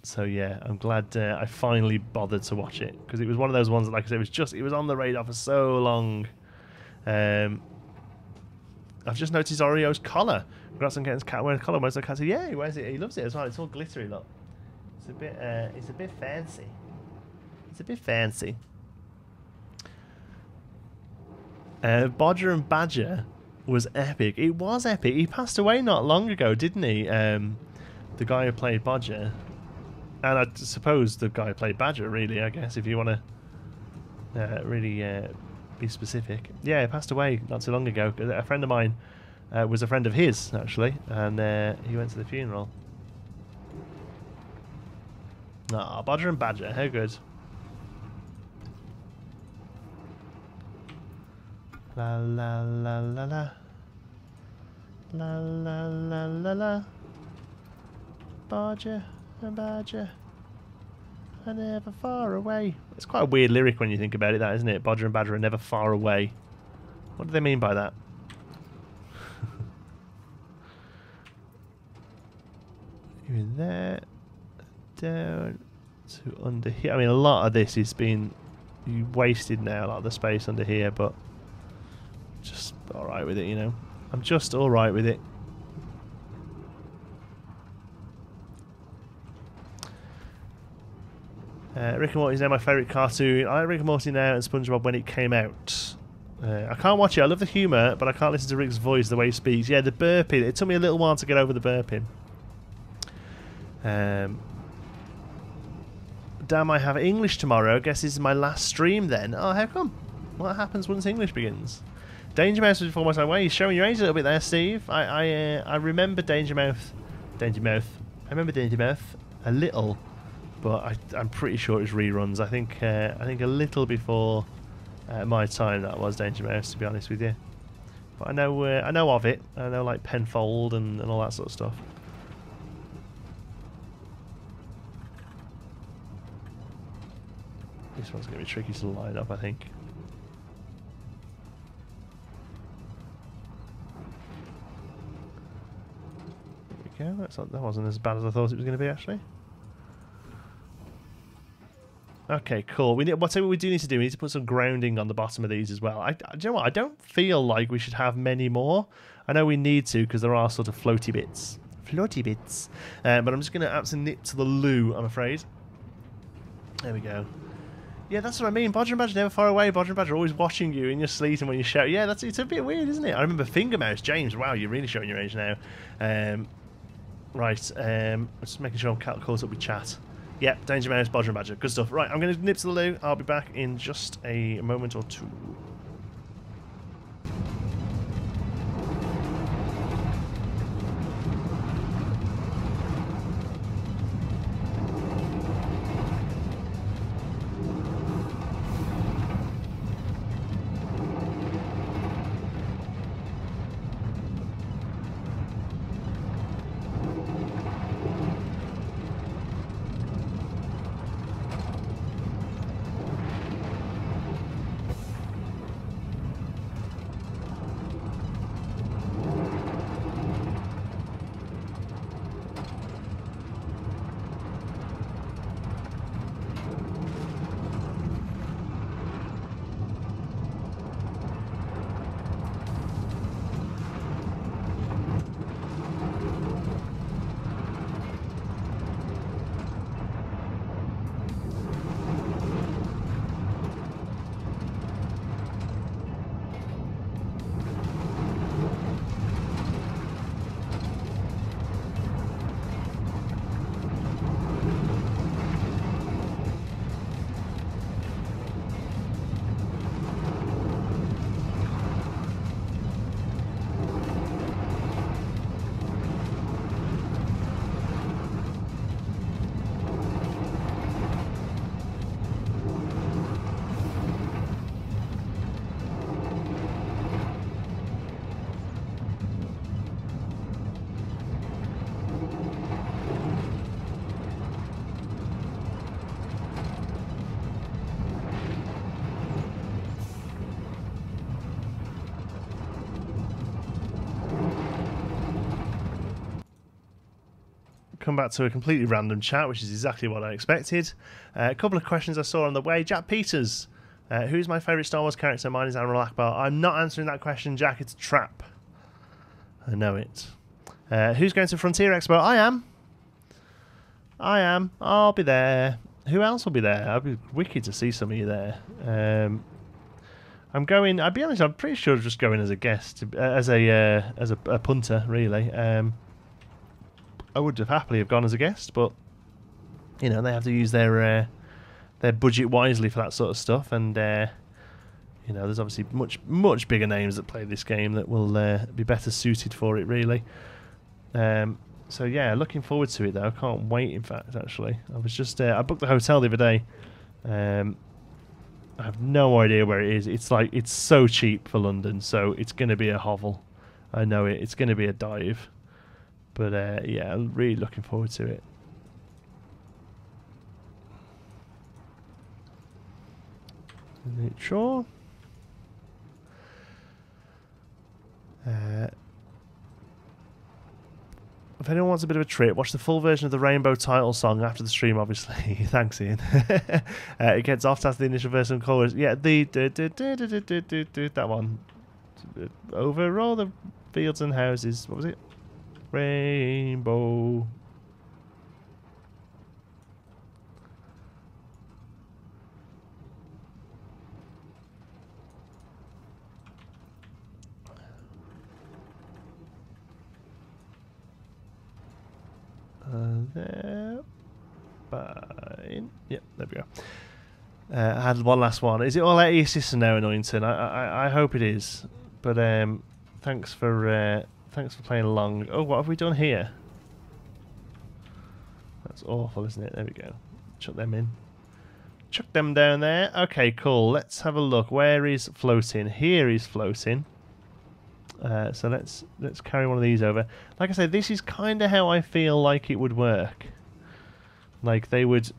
So yeah, I'm glad I finally bothered to watch it because it was one of those ones that, like I said, it was on the radar for so long. I've just noticed Oreo's collar. Congrats on getting his cat wearing a collar. Most of the cats say, yeah, he wears it. He loves it as well. It's all glittery. Look, it's a bit fancy. It's a bit fancy. Bodger and Badger was epic. It was epic. He passed away not long ago, didn't he? The guy who played Bodger. And I suppose the guy played Badger, really, I guess, if you want to really be specific. Yeah, he passed away not too long ago. A friend of mine was a friend of his, actually, and he went to the funeral. Ah, Bodger and Badger, how good. La la la la la. La la la la la. Bodger and Badger are never far away. It's quite a weird lyric when you think about it, that, isn't it? Bodger and Badger are never far away. What do they mean by that? You're there, down to under here. I mean, a lot of this has been wasted now, a lot of the space under here, but just alright with it, you know. I'm just alright with it. Rick and Morty is now my favourite cartoon. I like Rick and Morty now and SpongeBob when it came out. I can't watch it. I love the humour, but I can't listen to Rick's voice, the way he speaks. Yeah, the burping. It took me a little while to get over the burping. Damn, I have English tomorrow. I guess this is my last stream then. Oh, how come? What happens once English begins? Danger Mouse was before my time. Well, you're showing your age a little bit there, Steve. I remember Danger Mouth. I remember Danger Mouth a little, but I'm pretty sure it was reruns. I think a little before my time that was Danger Mouse, to be honest with you. But I know of it. I know like Penfold and all that sort of stuff. This one's going to be tricky to line up, I think. There we go. That wasn't as bad as I thought it was going to be, actually. Okay, cool. Whatever we do need to do, we need to put some grounding on the bottom of these as well. Do you know what? I don't feel like we should have many more. I know we need to because there are sort of floaty bits. But I'm just going to absolutely nip to the loo, I'm afraid. There we go. Yeah, that's what I mean. Bodger and Badger never far away. Bodger and Badger always watching you in your sleep and when you shout. Yeah, it's a bit weird, isn't it? I remember Finger Mouse. James, wow, you're really showing your age now. Right, just making sure I'm caught up with chat. Yep, Danger Mouse, Bodger and Badger. Good stuff. Right, I'm going to nip to the loo. I'll be back in just a moment or two. Come back to a completely random chat, which is exactly what I expected. A couple of questions I saw on the way. Jack Peters, who's my favourite Star Wars character? Mine is Admiral Akbar. I'm not answering that question, Jack. It's a trap. I know it. Who's going to Frontier Expo? I am. I'll be there. Who else will be there? I'd be wicked to see some of you there. I'm going. I'll be honest. I'm pretty sure I'm just going as a guest, as a punter, really. I would have happily have gone as a guest, but you know, they have to use their budget wisely for that sort of stuff, and you know, there's obviously much bigger names that play this game that will be better suited for it, really. So yeah, looking forward to it though. I can't wait. In fact, actually, I was just I booked the hotel the other day. I have no idea where it is. It's so cheap for London, so it's going to be a hovel. I know it. It's going to be a dive. But yeah, I'm really looking forward to it. Sure. If anyone wants a bit of a treat, watch the full version of the Rainbow title song after the stream, obviously. Thanks, Ian. It gets off after the initial verse and chorus. Yeah, that one. Over all the fields and houses. What was it? Rainbow. There. Fine. Yep, there we go. I had one last one. Is it all out of your system now, Annoyington? I hope it is. But thanks for playing along. Oh, what have we done here? That's awful, isn't it? There we go. Chuck them in. Chuck them down there. Okay, cool. Let's have a look. Where is floating? Here is floating. So let's carry one of these over. Like I said, this is kind of how I feel like it would work. Like they would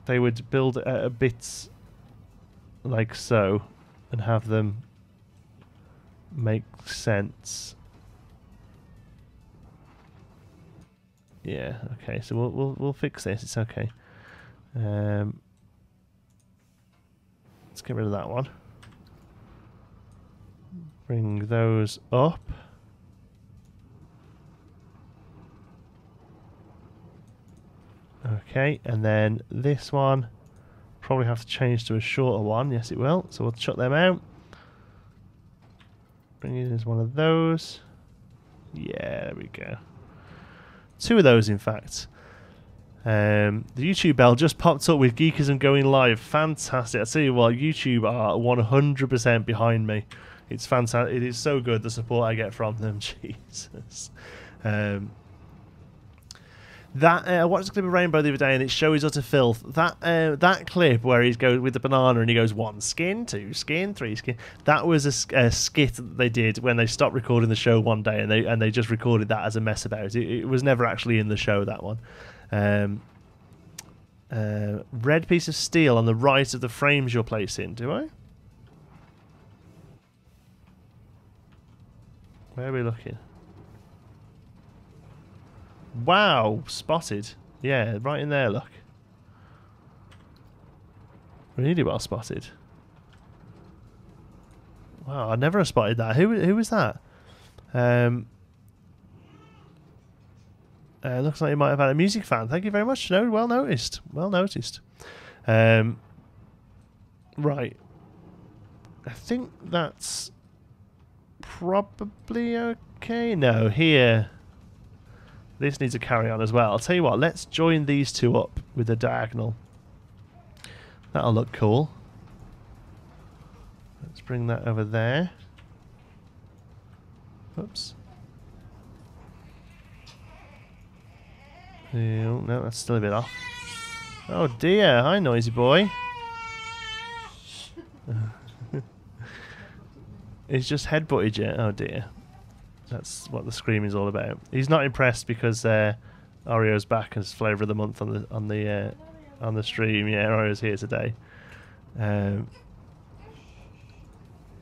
build a bits like so, and have them make sense. Yeah. Okay. So we'll fix this. It's okay. Let's get rid of that one. Bring those up. Okay, and then this one probably have to change to a shorter one. Yes, it will. So we'll chuck them out. Bring in as one of those. Yeah, there we go. Two of those, in fact. The YouTube bell just popped up with Geekism going live. Fantastic. I tell you what, YouTube are 100% behind me. It's fantastic. It is so good, the support I get from them. Jesus. I watched the clip of Rainbow the other day, and it shows utter filth. That clip where he goes with the banana and he goes 1 skin, 2 skin, 3 skin. That was a skit that they did when they stopped recording the show one day, and they just recorded that as a mess about it. It was never actually in the show, that one. Red piece of steel on the right of the frames you're placing. Do I? Where are we looking? Wow, spotted. Yeah, right in there, look. Really well spotted. Wow, I never have spotted that. Who was that? Looks like you might have had a music fan. Thank you very much. No, well noticed. Well noticed. Right. I think that's probably okay. No, here. This needs to carry on as well. I'll tell you what, let's join these two up with a diagonal. That'll look cool. Let's bring that over there. Oops. Oh, no, that's still a bit off. Oh dear, hi noisy boy. He's just headbutted you. Oh dear. That's what the scream is all about. He's not impressed because Oreo's back as flavour of the month on the stream. Yeah, Oreo's here today. There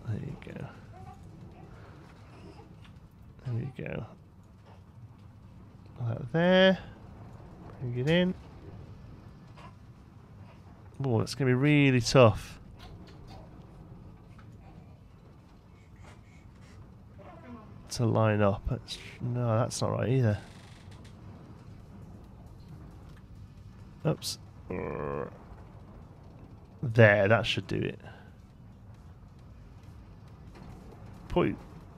you go. There we go. That there. Bring it in. Oh, that's going to be really tough. To line up. No, that's not right either. Oops. There, that should do it.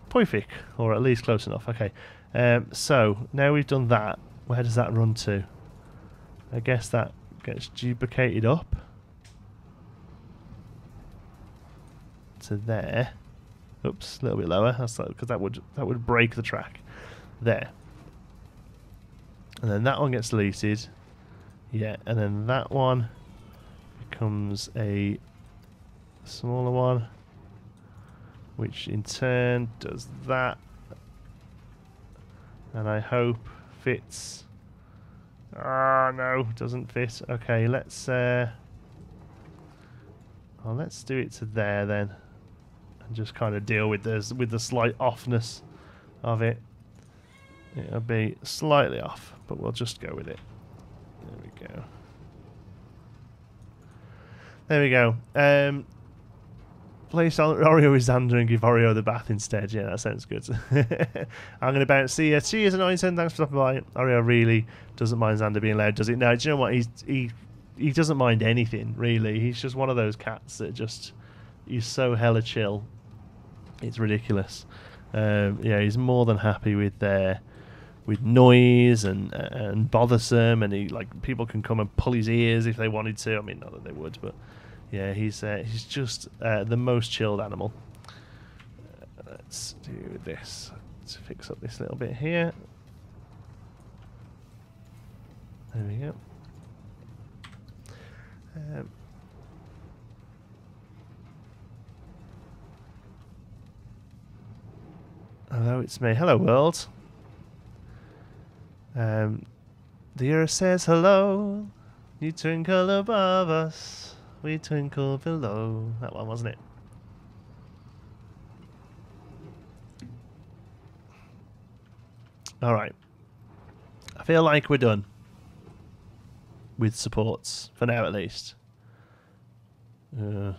Perfect, or at least close enough. Okay. So now we've done that. Where does that run to? I guess that gets duplicated up to there. Oops, a little bit lower. That's because that would break the track. There. And then that one gets deleted. Yeah, and then that one becomes a smaller one, which in turn does that. And I hope fits. Ah, no, doesn't fit. Okay, let's well, let's do it to there then, and just kind of deal with the slight offness of it. It'll be slightly off, but we'll just go with it. There we go. There we go. Place Oreo with Xander and give Oreo the bath instead. Yeah, that sounds good. I'm going to bounce. See you. Cheers, Annoyington. Thanks for stopping by. Oreo really doesn't mind Xander being loud, does it? No, do you know what? He doesn't mind anything, really. He's just one of those cats that just... He's so hella chill. It's ridiculous. Yeah, he's more than happy with noise and bothersome, and he people can come and pull his ears if they wanted to. I mean, not that they would, but... Yeah, he's just the most chilled animal. Let's do this. Let's fix up this little bit here. There we go. Hello, it's me. Hello, world. The earth says hello. You twinkle above us. We twinkle below. That one, wasn't it? Alright. I feel like we're done. With supports. For now, at least. Looks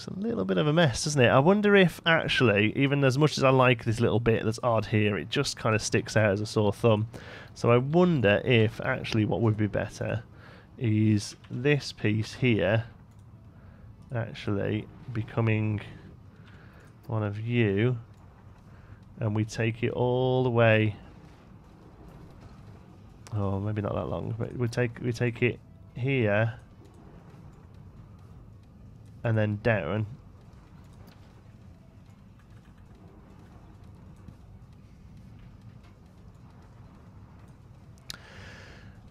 a little bit of a mess, doesn't it? I wonder if, actually, even as much as I like this little bit that's odd here, it just kind of sticks out as a sore thumb. So I wonder if, actually, what would be better is this piece here actually becoming one of you, and we take it all the way. Oh, maybe not that long, but we take it here and then down.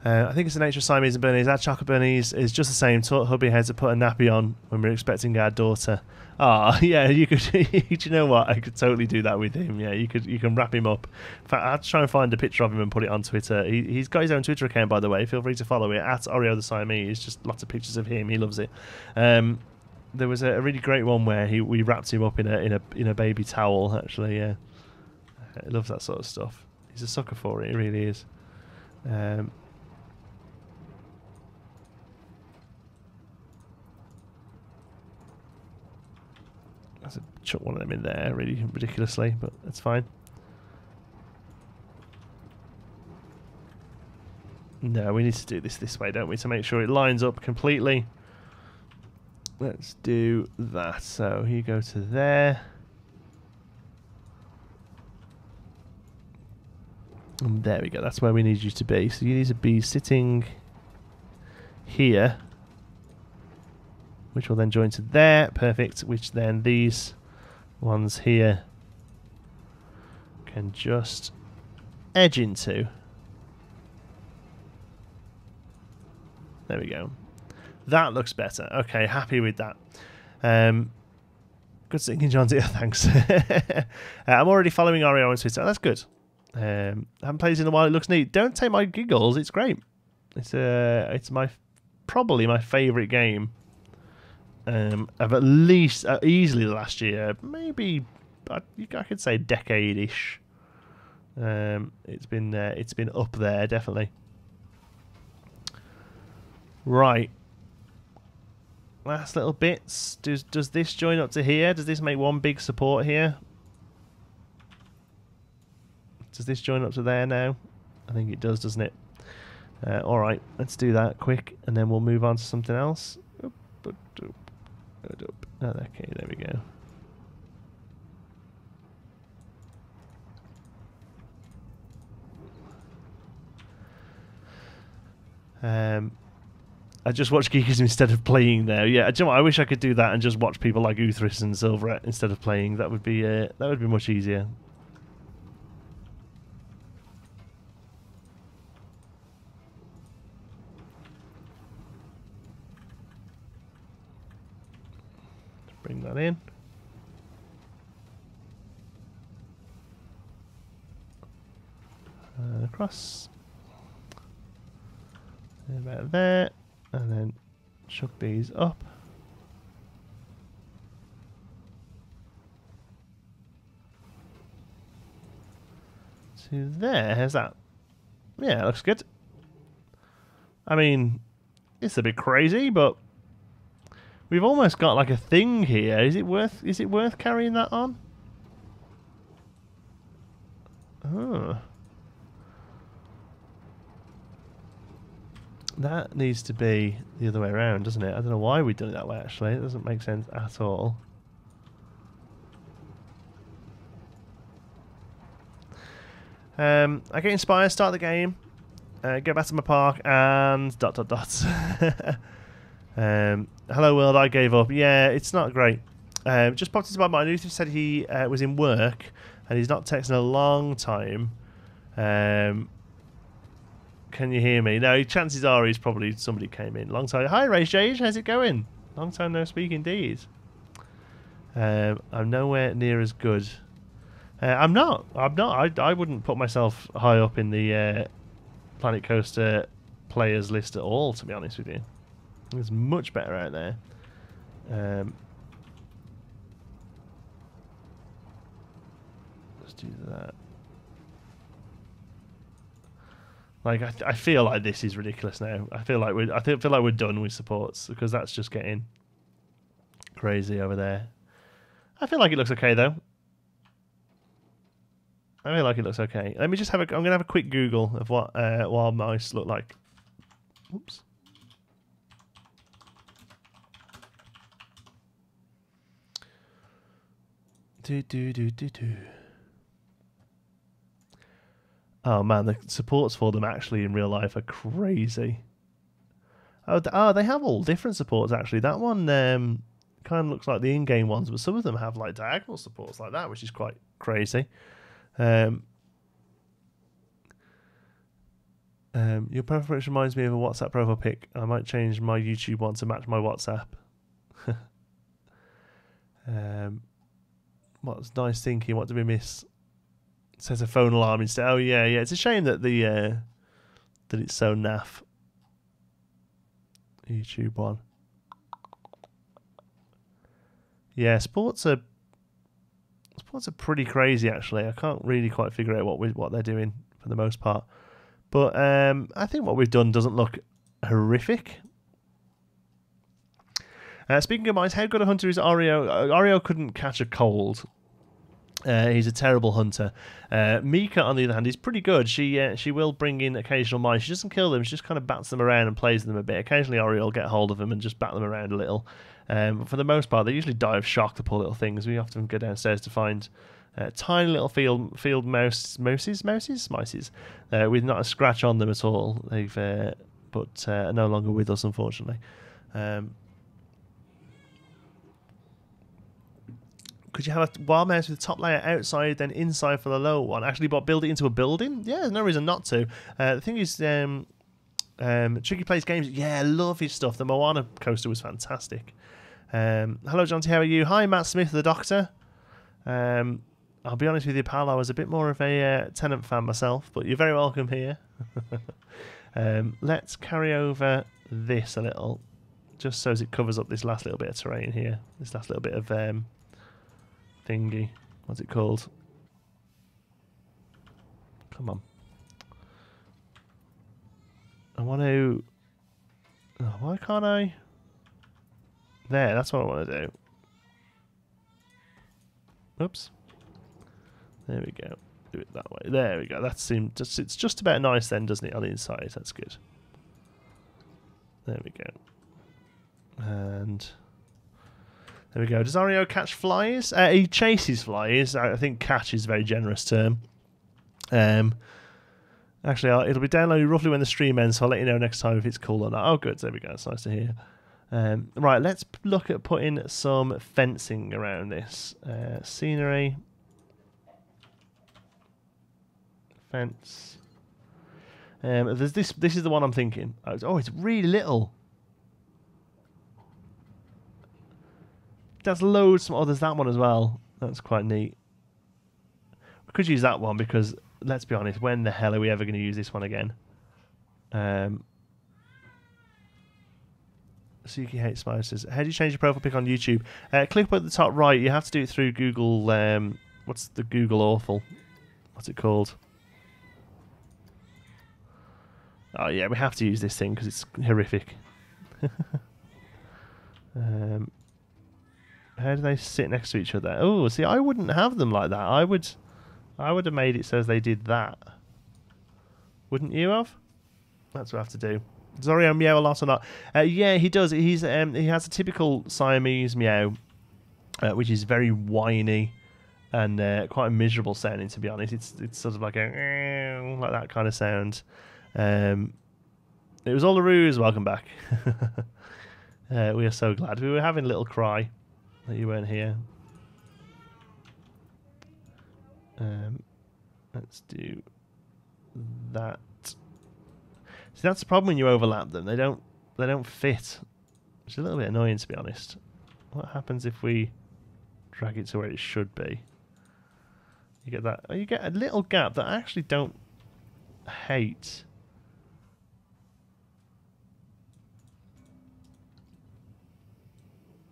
I think it's the nature of Siamese and Bernese. Our chocolate Bernese is just the same. Taught hubby how to put a nappy on when we're expecting our daughter. Ah, yeah, you could. Do you know what? I could totally do that with him. Yeah, you can wrap him up. In fact, I'll try and find a picture of him and put it on Twitter. He's got his own Twitter account, by the way. Feel free to follow it at Oreo the Siamese. Just lots of pictures of him. He loves it. There was a really great one where we wrapped him up in a baby towel. Actually, yeah, he loves that sort of stuff. He's a sucker for it. He really is. Let's chuck one of them in there really ridiculously, but that's fine. No, we need to do this way, don't we, to make sure it lines up completely. Let's do that. So you go to there. And there we go. That's where we need you to be. So you need to be sitting here, which will then join to there. Perfect. Which then these ones here can just edge into. There we go. That looks better. Okay, happy with that. Good thinking, John. Yeah, thanks. I'm already following Oreo on Twitter. That's good. Haven't played it in a while. It looks neat. Don't take my giggles. It's great. It's probably my favourite game of at least easily the last year. Maybe I could say decade-ish. It's been up there definitely. Right. Last little bits. Does this join up to here? Does this make one big support here? Does this join up to there now? I think it does, doesn't it? Alright, let's do that quick, and then we'll move on to something else. Okay, there we go. I just watch Geekism instead of playing now. Yeah, do you know what? I wish I could do that and just watch people like Uthris and Silverette instead of playing. That would be much easier. Bring that in. Across. About there. And then chuck these up. To there. How's that? Yeah, it looks good. I mean, it's a bit crazy, but we've almost got like a thing here. Is it worth carrying that on? Oh. That needs to be the other way around, doesn't it? I don't know why we've done it that way, actually. It doesn't make sense at all. I get inspired, start the game, go back to my park, and ... hello world, I gave up. Yeah, it's not great. Just popped into my mind. Luther said he was in work, and he's not texting a long time. Can you hear me? No, chances are he's probably somebody came in. Long time. Hi, Ray Jage. How's it going? Long time no speak indeed. I'm nowhere near as good. I'm not. I wouldn't put myself high up in the Planet Coaster players list at all, to be honest with you. There's much better out there. Let's do that. Like I feel like this is ridiculous now. I feel like we're done with supports because that's just getting crazy over there. I feel like it looks okay though. I feel like it looks okay. Let me just have I'm gonna have a quick Google of what wild mice look like. Oops. Do. Oh man, the supports for them actually in real life are crazy. Oh, they have all different supports actually. That one kind of looks like the in-game ones, but some of them have like diagonal supports like that, which is quite crazy. Your profile picture reminds me of a WhatsApp profile pic. I might change my YouTube one to match my WhatsApp. What's nice thinking? What did we miss? It says a phone alarm instead. Oh yeah. It's a shame that the that it's so naff. YouTube one. Yeah, sports are pretty crazy actually. I can't really quite figure out what they're doing for the most part. But I think what we've done doesn't look horrific. Speaking of mines, how good a hunter is Oreo? Oreo couldn't catch a cold. He's a terrible hunter. Mika, on the other hand, is pretty good. She will bring in occasional mice. She doesn't kill them. She just kind of bats them around and plays them a bit. Occasionally, Oreo will get hold of them and just bat them around a little. But for the most part, they usually die of shock, the poor little things. We often go downstairs to find tiny little field mouses with not a scratch on them at all. They've but are no longer with us, unfortunately. Could you have a wild mouse with the top layer outside, then inside for the lower one? Actually, build it into a building? Yeah, there's no reason not to. The thing is, Tricky Plays Games. Yeah, I love his stuff. The Moana coaster was fantastic. Hello, Jonty. How are you? Hi, Matt Smith, the Doctor. I'll be honest with you, pal. I was a bit more of a Tenant fan myself, but you're very welcome here. Let's carry over this a little, just so as it covers up this last little bit of terrain here. This last little bit of thingy. What's it called? Come on. I want to... Oh, why can't I? There, that's what I want to do. Oops. There we go. Do it that way. There we go. That seemed just, it's just about nice then, doesn't it, on the inside? That's good. There we go. And... there we go. Does Oreo catch flies? He chases flies. I think catch is a very generous term. Actually, it'll be downloaded roughly when the stream ends, so I'll let you know next time if it's cool or not. Oh, good. There we go. It's nice to hear. Right, let's look at putting some fencing around this. Scenery. Fence. There's this. This is the one I'm thinking. Oh, it's really little. That's loads. Oh, there's that one as well. That's quite neat. We could use that one because, let's be honest, when the hell are we ever going to use this one again? Suki hates spiders. How do you change your profile pic on YouTube? Click up at the top right. You have to do it through Google. What's the Google awful? What's it called? Oh yeah, we have to use this thing because it's horrific. How do they sit next to each other? Oh, see, I wouldn't have them like that. I would have made it so as they did that. Wouldn't you have? That's what I have to do. Does Oreo meow a lot or not? Yeah, he does. He has a typical Siamese meow, which is very whiny and quite miserable sounding. To be honest, it's sort of like a like that kind of sound. It was all a ruse. Welcome back. We are so glad. We were having a little cry that you weren't here. Let's do that. See, that's the problem when you overlap them. They don't fit. Which is a little bit annoying, to be honest. What happens if we drag it to where it should be? You get that. You get a little gap that I actually don't hate.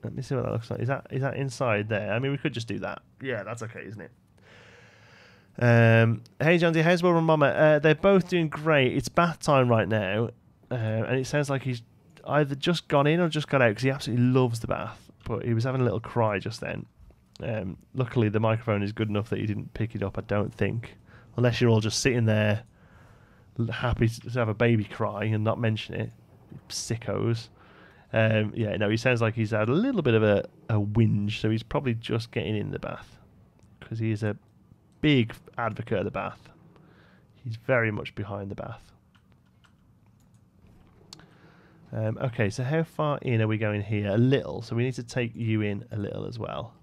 Let me see what that looks like. Is that inside there? I mean, we could just do that. Yeah, that's okay, isn't it? Hey, John D. How's Will and Mama? They're both doing great. It's bath time right now, and it sounds like he's either just gone in or just got out because he absolutely loves the bath. But he was having a little cry just then. Luckily, the microphone is good enough that he didn't pick it up. I don't think, unless you're all just sitting there happy to have a baby cry and not mention it, sickos. Yeah, no, he sounds like he's had a little bit of a whinge, so he's probably just getting in the bath because he is a big advocate of the bath. He's very much behind the bath. Okay, so how far in are we going here? A little, so we need to take you in a little as well.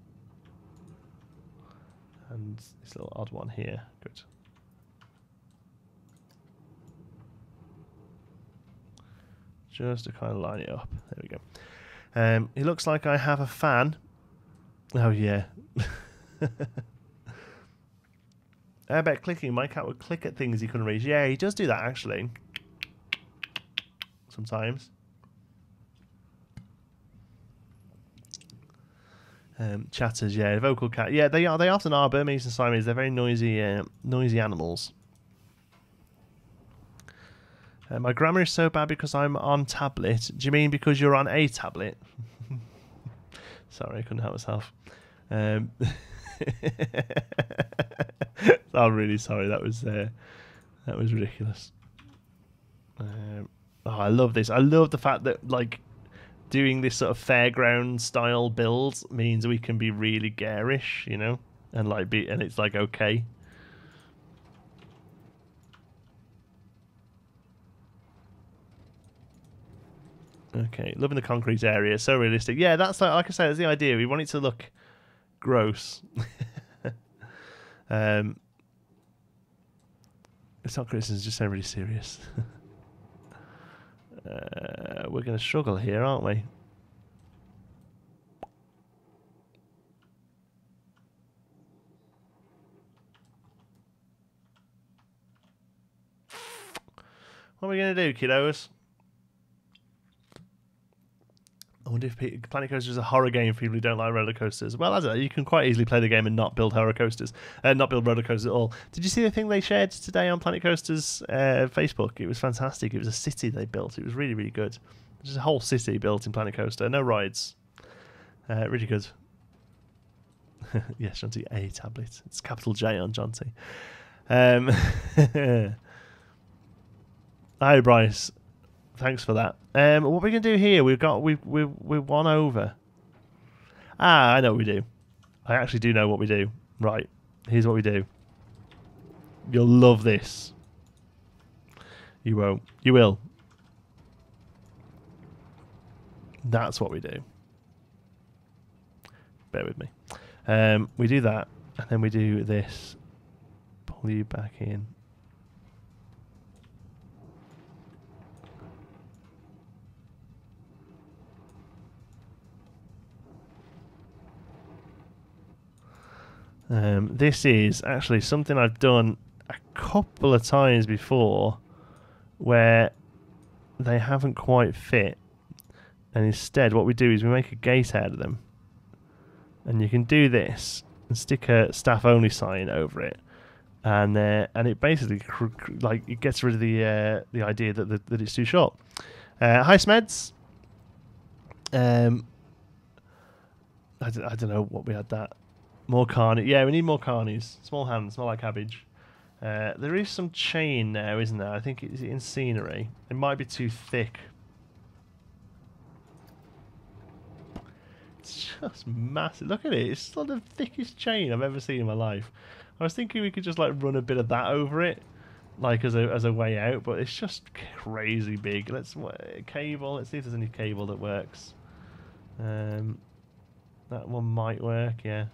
And this little odd one here. Good. Just to kind of line it up. There we go. It looks like I have a fan. Oh, yeah. How about clicking? My cat would click at things he couldn't reach. Yeah, he does do that, actually. Sometimes. Chatters, yeah. Vocal cat. Yeah, they are. They often are. Burmese and Siamese. They're very noisy, noisy animals. My grammar is so bad because I'm on tablet. Do you mean because you're on a tablet? Sorry, I couldn't help myself. I'm really sorry. That was ridiculous. Oh, I love this. I love the fact that like doing this sort of fairground style build means we can be really garish, you know, and like and it's like okay. Okay, loving the concrete area. So realistic. Yeah, that's like I said, that's the idea. We want it to look gross. It's not criticism, it's just sound really serious. We're going to struggle here, aren't we? What are we going to do, kiddos? I wonder if Planet Coaster is a horror game for people who don't like roller coasters. Well, you can quite easily play the game and not build horror coasters, not build roller coasters at all. Did you see the thing they shared today on Planet Coaster's Facebook? It was fantastic. It was a city they built. It was really, really good. There's a whole city built in Planet Coaster. No rides. Really good. Yes, Jonty, a tablet. It's capital J on Jonty. Hi, Bryce. Thanks for that. What are we gonna do here? We're one over. Ah, I know what we do. I actually do know what we do. Right, here's what we do. You'll love this. You won't. You will. That's what we do. Bear with me. We do that, and then we do this. Pull you back in. This is actually something I've done a couple of times before where they haven't quite fit, and instead what we do is we make a gate out of them, and you can do this and stick a staff only sign over it, and it basically like it gets rid of the idea that it's too short. Hi Smeds. I don't know what we had that. More carnies. Yeah, we need more carnies. Small hands, smell like cabbage. There is some chain now, isn't there? I think it's in scenery. It might be too thick. It's just massive. Look at it. It's still the thickest chain I've ever seen in my life. I was thinking we could just like run a bit of that over it, like as a way out, but it's just crazy big. Cable. Let's see if there's any cable that works. That one might work. Yeah.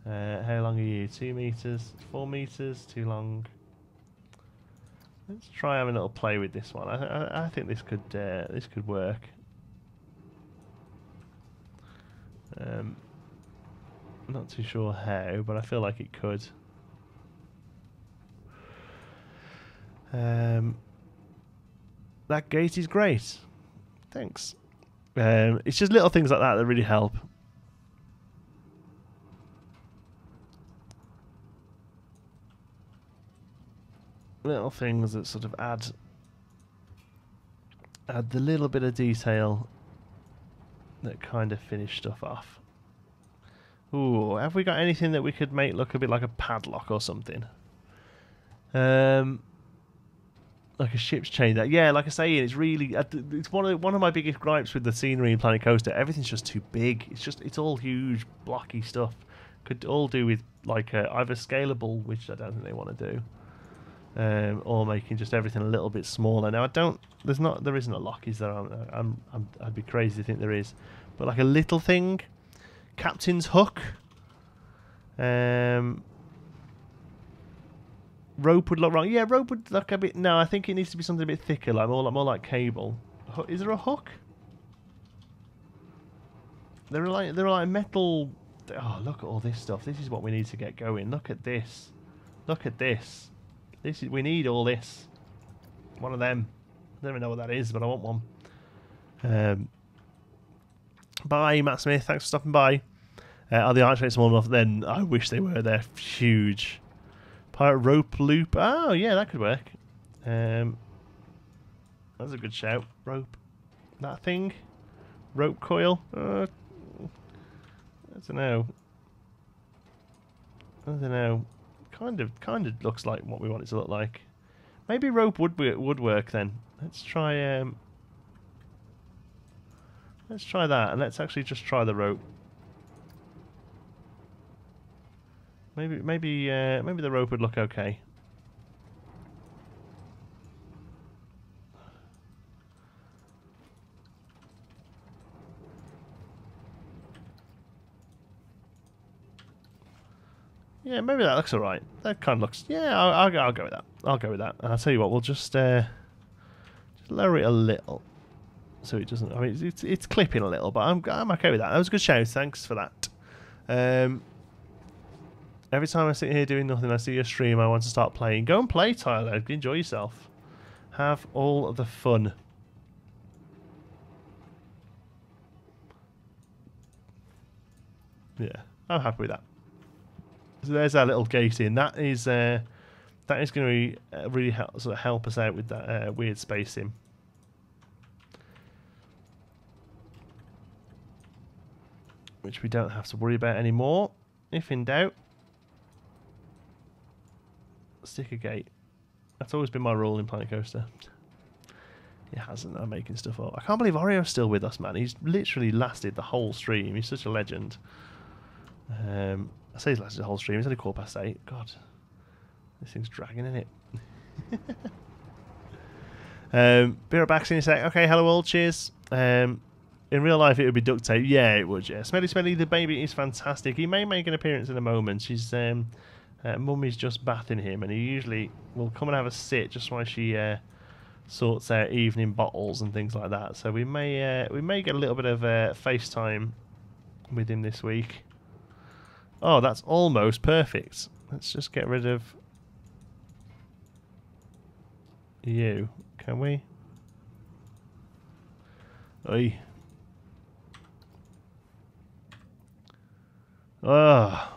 How long are you? 2 meters, 4 meters, too long. Let's try having a little play with this one. I think this could work. I'm not too sure how, but I feel like it could. That gate is great. Thanks. It's just little things like that that really help. Little things that sort of add the little bit of detail that kind of finish stuff off. Ooh, have we got anything that we could make look a bit like a padlock or something? Like a ship's chain. That yeah, like I say, it's really it's one of my biggest gripes with the scenery in Planet Coaster. Everything's just too big. It's all huge, blocky stuff. Could all do with like either scalable, which I don't think they want to do. Or making just everything a little bit smaller. Now there isn't a lock, is there? I'd be crazy to think there is, but like a little thing, captain's hook. Rope would look wrong. Yeah, rope would look a bit. No, I think it needs to be something a bit thicker, like more like cable. Is there a hook? They're like metal. Oh, look at all this stuff. This is what we need to get going. Look at this. Look at this. We need all this. One of them. I don't even know what that is, but I want one. Bye, Matt Smith. Thanks for stopping by. Are the arch rates small enough? Then I wish they were. They're huge. Pirate rope loop. Oh, yeah, that could work. That's a good shout. Rope. That thing. Rope coil. I don't know. I don't know. Kind of looks like what we want it to look like. Maybe rope would work then. Let's try that, and let's actually just try the rope. Maybe the rope would look okay. Yeah, maybe that looks alright. That kind of looks... Yeah, I'll go with that. I'll go with that. And I'll tell you what, we'll just lower it a little. So it doesn't... I mean, it's clipping a little, but I'm okay with that. That was a good shout. Thanks for that. Every time I sit here doing nothing, I see your stream, I want to start playing. Go and play, Tyler. Enjoy yourself. Have all the fun. Yeah, I'm happy with that. So there's our little gate in. That is going to really help us out with that weird spacing. Which we don't have to worry about anymore. If in doubt, stick a gate. That's always been my rule in Planet Coaster. It hasn't. I'm making stuff up. I can't believe Orio's still with us, man. He's literally lasted the whole stream. He's such a legend. I say he's lasted the whole stream. It's only 8:15. God, this thing's dragging, isn't it? Be right back in a sec. Okay, hello all, cheers. In real life, it would be duct tape. Yeah, it would, yeah. Smelly Smelly, the baby, is fantastic. He may make an appearance in a moment. She's, Mummy's just bathing him, and he usually will come and have a sit just while she sorts out evening bottles and things like that. So we may get a little bit of FaceTime with him this week. Oh, that's almost perfect. Let's just get rid of you. Can we? Oi. Oh.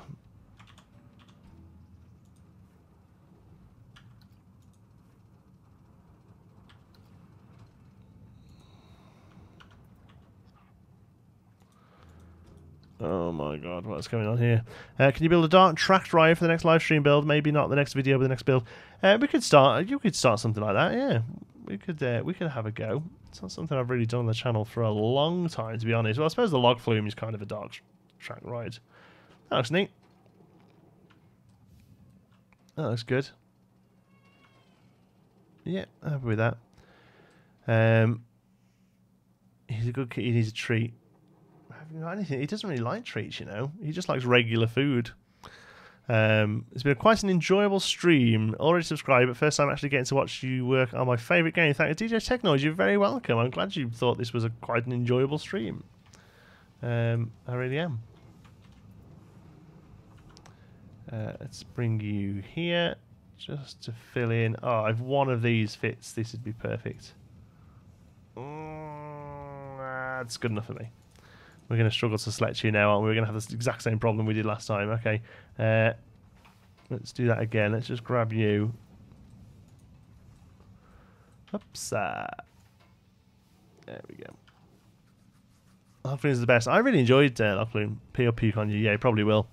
Oh my god, what's going on here? Can you build a dark track drive for the next live stream build? Maybe not the next video, but the next build. We could start. You could start something like that. Yeah, we could have a go. It's not something I've really done on the channel for a long time, to be honest. Well, I suppose the log flume is kind of a dark track ride. That looks neat. That looks good. Yeah, happy with that. He's a good kid. He needs a treat. Anything. He doesn't really like treats, you know. He just likes regular food. It's been quite an enjoyable stream. Already subscribed, but first time actually getting to watch you work on my favourite game. Thank you, DJ Technology. You're very welcome. I'm glad you thought this was quite an enjoyable stream. I really am. Let's bring you here just to fill in. Oh, if one of these fits, this would be perfect. That's good enough for me. We're going to struggle to select you now, aren't we? We're going to have the exact same problem we did last time. Okay. Let's do that again. Let's just grab you. Oops. There we go. Lockflume is the best. I really enjoyed Lockflume. Pee or puke on you. Yeah, you probably will.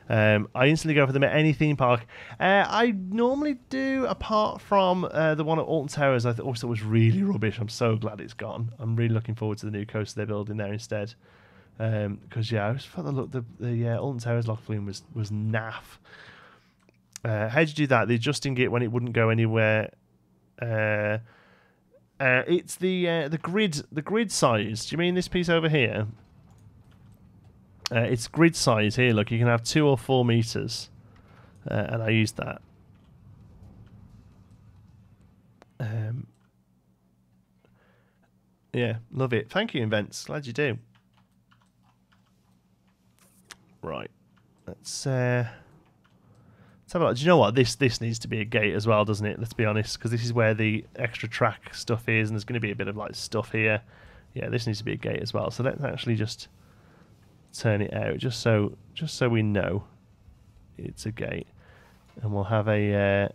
I instantly go for them at any theme park. I normally do, apart from the one at Alton Towers. I always thought was really rubbish. I'm so glad it's gone. I'm really looking forward to the new coaster they're building there instead. Because yeah, I just thought the Alton Towers Lockflume was naff. How'd you do that? The adjusting it when it wouldn't go anywhere. It's the grid size. Do you mean this piece over here? It's grid size here. Look, you can have 2 or 4 meters, and I used that. Yeah, love it. Thank you, Invents. Glad you do. Right, let's have a look. Do you know what? This needs to be a gate as well, doesn't it? Let's be honest, because this is where the extra track stuff is, and there's going to be a bit of like stuff here. Yeah, this needs to be a gate as well. So let's actually just turn it out, just so we know it's a gate, and we'll have a.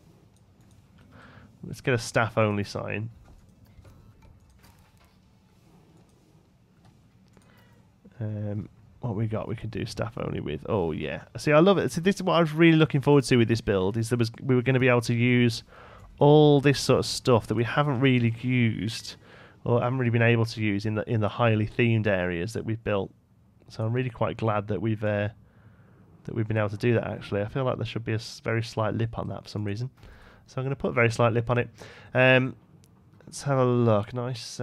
Let's get a staff only sign. What we got, we could do staff only with. Oh yeah, see, I love it. So this is what I was really looking forward to with this build. Is we were going to be able to use all this sort of stuff that we haven't really used, or haven't really been able to use in the highly themed areas that we've built. So I'm really quite glad that we've been able to do that. Actually, I feel like there should be a very slight lip on that for some reason. So I'm going to put a very slight lip on it. Let's have a look. Nice.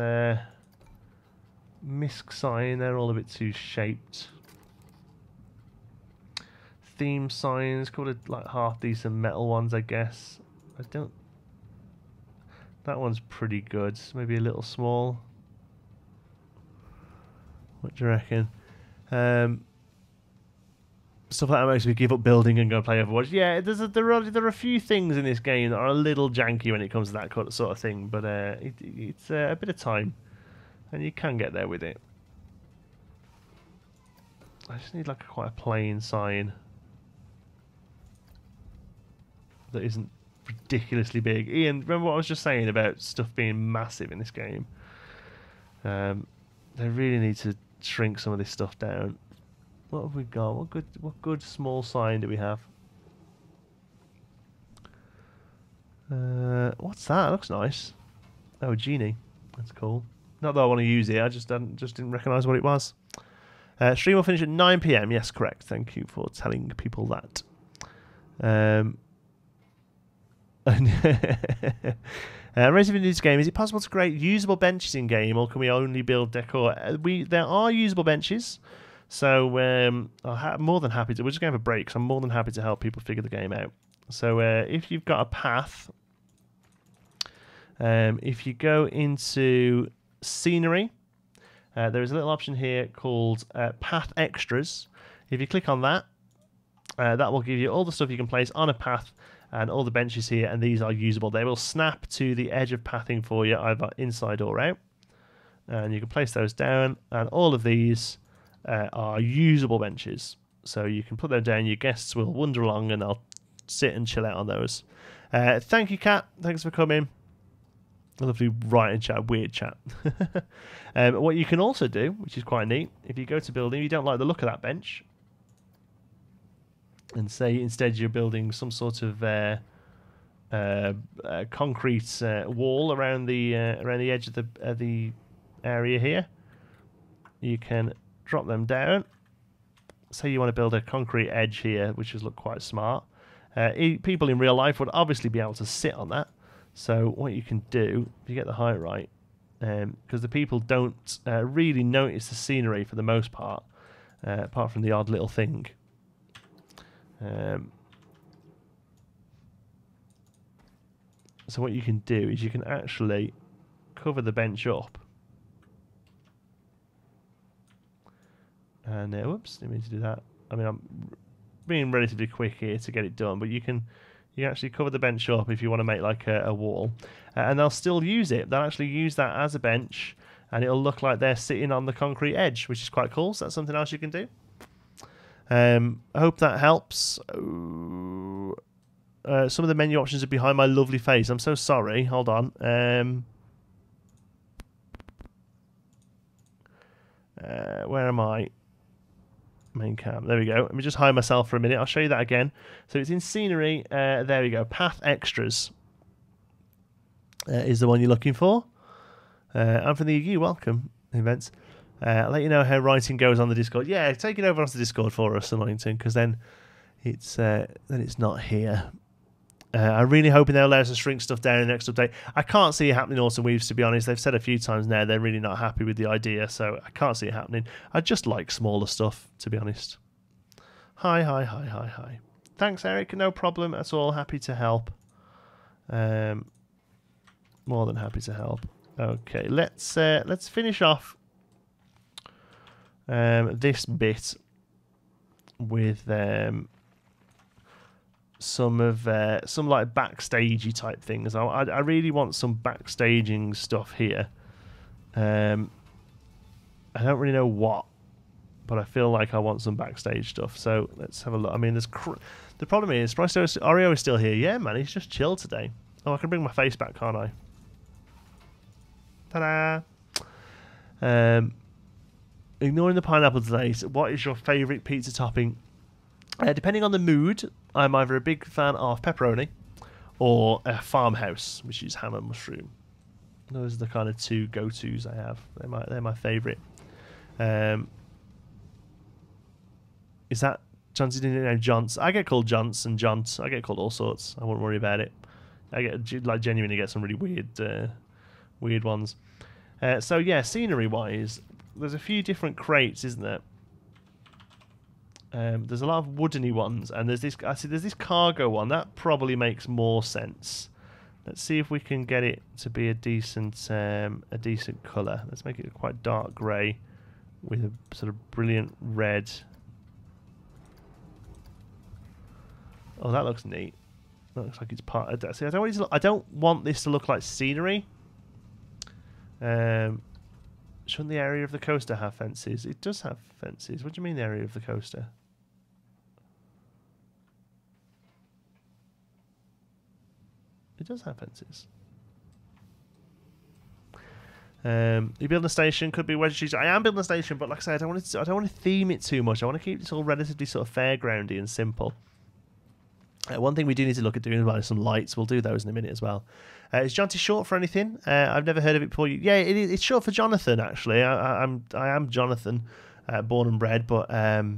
Misc sign, they're all a bit too shaped. Theme signs, called it like half decent metal ones, I guess. That one's pretty good. Maybe a little small. What do you reckon? Stuff like that makes me give up building and go play Overwatch. Yeah, there are a few things in this game that are a little janky when it comes to that sort of thing, but it's a bit of time. And you can get there with it. I just need like quite a plain sign that isn't ridiculously big. Ian, remember what I was just saying about stuff being massive in this game? They really need to shrink some of this stuff down. What have we got? What good small sign do we have? What's that? It looks nice. Oh, a genie. That's cool. Not that I want to use it, I just didn't recognise what it was. Stream will finish at 9 PM. Yes, correct. Thank you for telling people that. Resident Evil News game. Is it possible to create usable benches in game, or can we only build decor? There are usable benches, so I'm more than happy to. We're just going to have a break, so I'm more than happy to help people figure the game out. So if you've got a path, if you go into scenery, there is a little option here called Path Extras. If you click on that, that will give you all the stuff you can place on a path and all the benches here, and these are usable. They will snap to the edge of pathing for you, either inside or out. And you can place those down, and all of these are usable benches. So you can put them down, your guests will wander along and they'll sit and chill out on those. Thank you, Kat. Thanks for coming. Lovely writing chat, weird chat. What you can also do, which is quite neat, if you go to building, you don't like the look of that bench, and say instead you're building some sort of concrete wall around the edge of the area here, you can drop them down. Say you want to build a concrete edge here, which would look quite smart. People in real life would obviously be able to sit on that. So what you can do, if you get the height right, because the people don't really notice the scenery for the most part, apart from the odd little thing. So what you can do is you can actually cover the bench up. And whoops, didn't mean to do that. I mean, I'm being relatively quick here to get it done, but you can actually cover the bench up if you want to make like a wall, and they'll still use it. They'll actually use that as a bench, and it'll look like they're sitting on the concrete edge, which is quite cool. So that's something else you can do. I hope that helps. Some of the menu options are behind my lovely face. I'm so sorry. Hold on. Where am I? Main cam. There we go. Let me just hide myself for a minute. I'll show you that again. So it's in scenery. There we go. Path Extras is the one you're looking for. I'm from the EU. Welcome, events. I'll let you know how writing goes on the Discord. Yeah, take it over onto the Discord for us, Anointing, because then it's not here. I'm really hoping they'll allow us to shrink stuff down in the next update. I can't see it happening, Awesome Weaves, to be honest. They've said a few times now they're really not happy with the idea, so I can't see it happening. I just like smaller stuff, to be honest. Hi. Thanks, Eric. No problem at all. Happy to help. More than happy to help. Okay, let's finish off this bit with some like backstagey type things. I really want some backstaging stuff here. I don't really know what, but I feel like I want some backstage stuff. So let's have a look. I mean, the problem is Oreo is still here. Yeah, man, he's just chilled today. Oh, I can bring my face back, can't I? Ta-da! Ignoring the pineapple today, so what is your favourite pizza topping? Depending on the mood, I'm either a big fan of pepperoni or a farmhouse, which is ham and mushroom. Those are the kind of two go-tos I have. They're my favourite. Is that Johnson? Didn't know Johns? I get called Johns and Johns. I get called all sorts. I wouldn't worry about it. I get like genuinely get some really weird ones. So yeah, scenery-wise, there's a few different crates, isn't there? There's a lot of woodeny ones, and there's this cargo one that probably makes more sense. Let's see if we can get it to be a decent colour. Let's make it a quite dark grey with a sort of brilliant red. Oh, that looks neat. That looks like it's part of that. See, I don't want this to look like scenery. Shouldn't the area of the coaster have fences? It does have fences. What do you mean the area of the coaster? It does have fences. You building a station, could be wedge. I am building a station, but like I said, I don't want to theme it too much. I want to keep this all relatively sort of fairgroundy and simple. One thing we do need to look at doing is some lights. We'll do those in a minute as well. Is Jonty short for anything? I've never heard of it before. Yeah, it's short for Jonathan, actually. I am Jonathan, born and bred, but I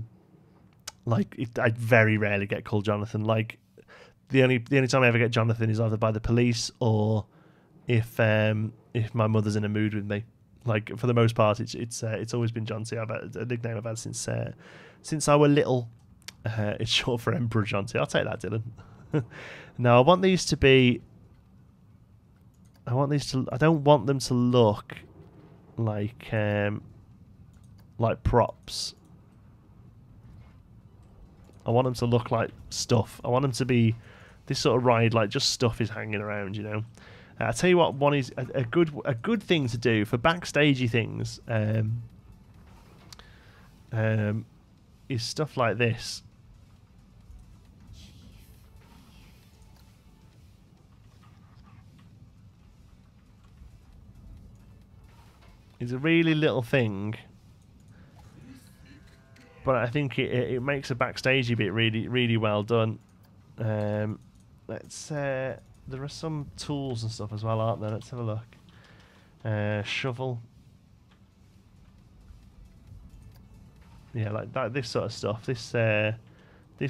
very rarely get called Jonathan. Like, the only time I ever get Jonathan is either by the police or if my mother's in a mood with me. Like, for the most part, it's always been Jonty. I've had a nickname I've had since I were little. It's short for Emperor Jonty. I'll take that, Dylan. Now, I want these to be. I don't want them to look like props. I want them to look like stuff. I want them to be this sort of ride, like just stuff is hanging around, you know. I'll tell you what, one is a good thing to do for backstagey things is stuff like this. It's a really little thing, but I think it makes a backstagey bit really well done. Let's there are some tools and stuff as well, aren't there? Let's have a look. Shovel. Yeah, like that. This sort of stuff. This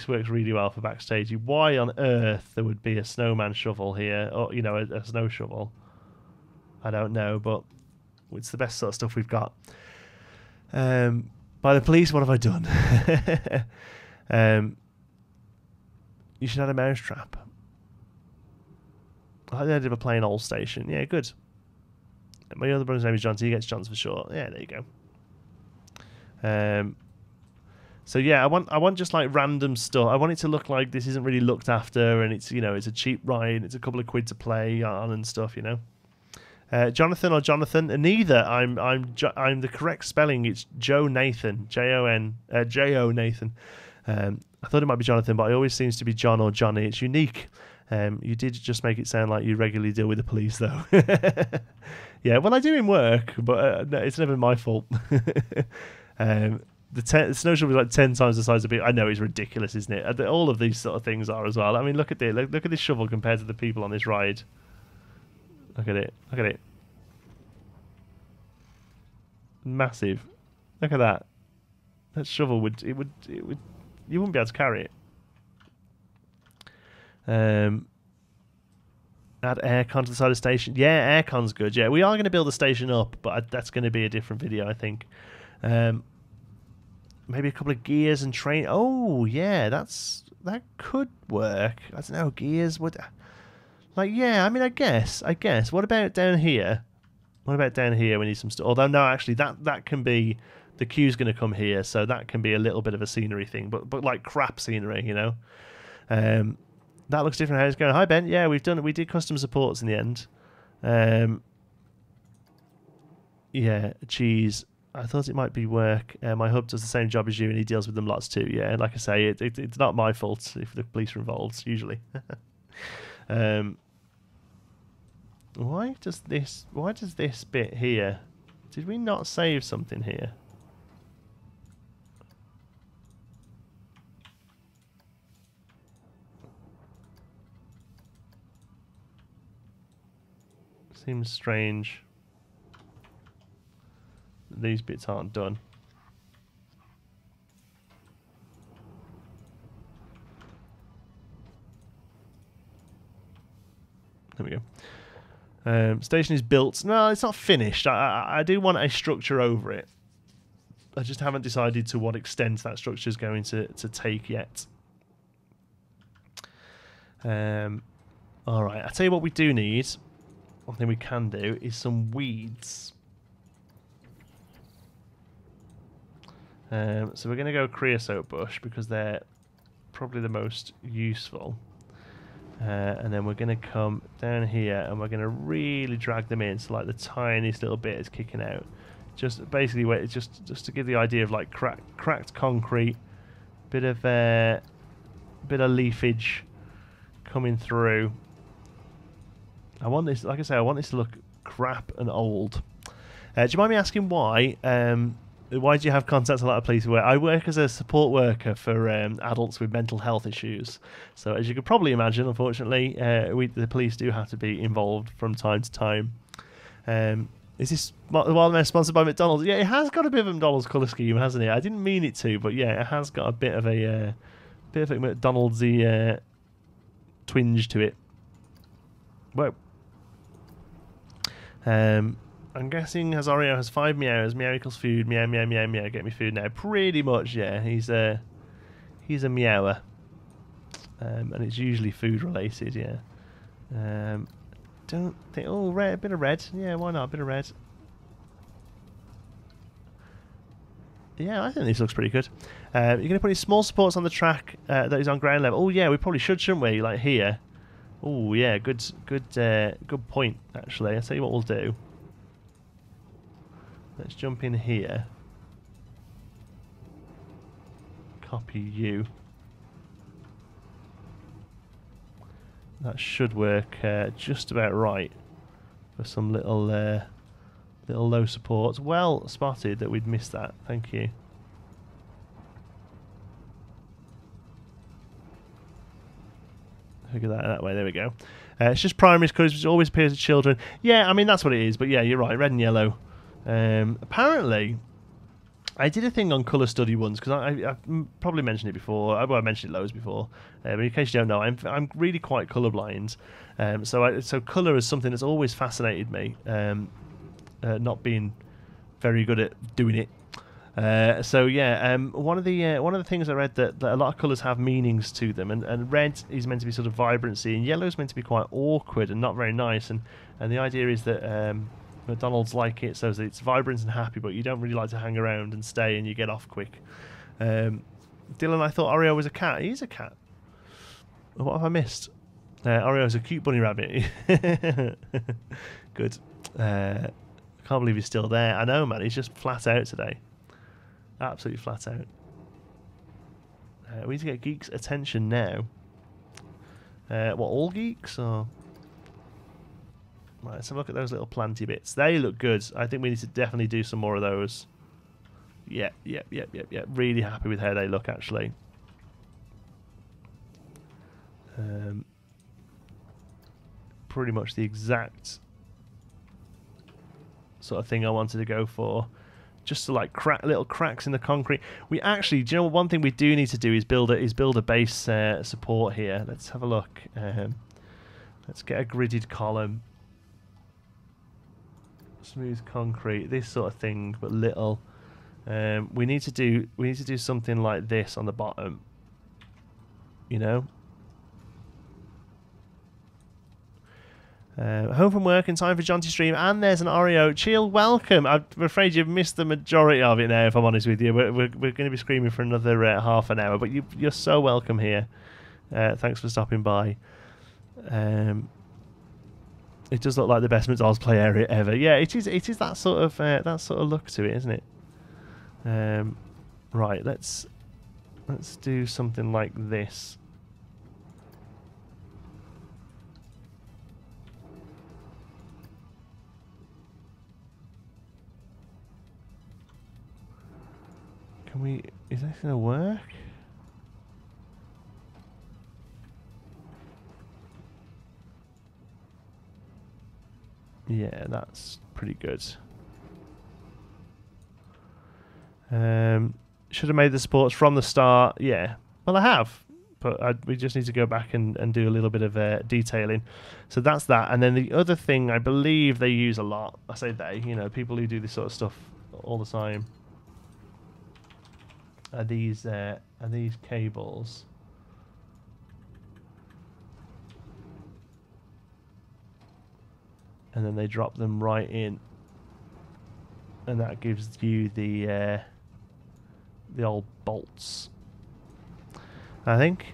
works really well for backstagey. Why on earth there would be a snowman shovel here, or you know, a snow shovel? I don't know, but it's the best sort of stuff we've got. By the police, what have I done? You should add a mousetrap. I like the idea of a plain old station. Yeah, good. My other brother's name is John, so he gets Johns for short. Yeah, there you go. So yeah, I want just like random stuff. I want it to look like this isn't really looked after, and it's, you know, it's a cheap ride. It's a couple of quid to play on and stuff, you know. Jonathan or Jonathan, and neither. I'm the correct spelling. It's Joe Nathan, J-O Nathan. I thought it might be Jonathan, but it always seems to be John or Johnny. It's unique. You did just make it sound like you regularly deal with the police, though. Yeah, well, I do in work, but no, it's never my fault. The snow shovel is like 10 times the size of people. I know, it's ridiculous, isn't it? All of these sort of things are as well. I mean, look at this. Look at this shovel compared to the people on this ride. Look at it. Look at it. Massive. Look at that. That shovel would you wouldn't be able to carry it. Add aircon to the side of the station. Yeah, aircon's good. Yeah, we are going to build the station up, but that's going to be a different video, I think. Maybe a couple of gears and train. Oh, yeah, that could work. I don't know, gears would. Like, yeah, I mean, I guess. What about down here? What about down here? We need some stuff. Although, no, actually, that can be. The queue's going to come here, so that can be a little bit of a scenery thing, but like crap scenery, you know. That looks different. How's it going? Hi, Ben. Yeah, we did custom supports in the end. Yeah, cheese. I thought it might be work. My hub does the same job as you, and he deals with them lots too. Yeah, and like I say, it's not my fault if the police are involved, usually. Why does this bit here? Did we not save something here? Seems strange. These bits aren't done. There we go. Station is built. No, it's not finished. I do want a structure over it. I just haven't decided to what extent that structure is going to take yet. All right. I'll tell you what we do need. One thing we can do is some weeds. So we're going to go creosote bush because they're probably the most useful. And then we're going to come down here and we're going to really drag them in so like the tiniest little bit is kicking out. Just basically just to give the idea of like cracked concrete, bit of leafage coming through. I want this, like I say, I want this to look crap and old. Do you mind me asking why? Why do you have contacts a lot of police work? I work as a support worker for adults with mental health issues. So as you could probably imagine, unfortunately, the police do have to be involved from time to time. Is this Wildman sponsored by McDonald's? Yeah, it has got a bit of a McDonald's colour scheme, hasn't it? I didn't mean it to, but yeah, it has got a bit of a McDonald's-y twinge to it. Whoa. I'm guessing as Oreo has 5 meows. Meow equals food. Meow, meow, meow, meow. Get me food now. Pretty much, yeah. He's a meower. And it's usually food related, yeah. Don't think... Oh, red, a bit of red. Yeah, why not? A bit of red. Yeah, I think this looks pretty good. You're going to put any small supports on the track that is on ground level. Oh, yeah, we probably should, shouldn't we? Like here. Oh, yeah, good point, actually. I'll tell you what we'll do. Let's jump in here. Copy you. That should work just about right for some little low supports. Well spotted that we'd missed that. Thank you. Figure that way. There we go. It's just primary colours, which always appears to children. Yeah, I mean that's what it is. But yeah, you're right. Red and yellow. Apparently, I did a thing on colour study once because I've probably mentioned it before. Well, I mentioned it loads before. But in case you don't know, I'm really quite colourblind. So colour is something that's always fascinated me. Not being very good at doing it. So yeah, one of the things I read that a lot of colours have meanings to them, and red is meant to be sort of vibrancy, and yellow is meant to be quite awkward and not very nice. And the idea is that McDonald's like it so that it's vibrant and happy, but you don't really like to hang around and stay, and you get off quick. Dylan, I thought Oreo was a cat. He's a cat. What have I missed? Oreo's a cute bunny rabbit. Good. I can't believe he's still there. I know, man. He's just flat out today. Absolutely flat out. We need to get Geek's attention now. What, all Geeks? Or... Right, let's have a look at those little planty bits. They look good. I think we need to definitely do some more of those. Yep. Really happy with how they look, actually. Pretty much the exact sort of thing I wanted to go for. Just to like little cracks in the concrete. We actually, do you know what? One thing we do need to do is build a base support here. Let's have a look. Let's get a gridded column. Smooth concrete, this sort of thing, but little. We need to do something like this on the bottom. You know. Home from work in time for John to stream, and there's an Oreo. Chill, welcome. I'm afraid you've missed the majority of it now, if I'm honest with you. We're going to be screaming for another half an hour, but you're so welcome here. Thanks for stopping by. It does look like the best McDonald's play area ever. Yeah, it is that sort of look to it, isn't it? Right, let's do something like this. Is that going to work? Yeah, that's pretty good. Should have made the supports from the start. Yeah, well I have, but we just need to go back and do a little bit of detailing. So that's that. And then the other thing I believe they use a lot, I say they, you know, people who do this sort of stuff all the time, are these cables. And then they drop them right in, and that gives you the old bolts. I think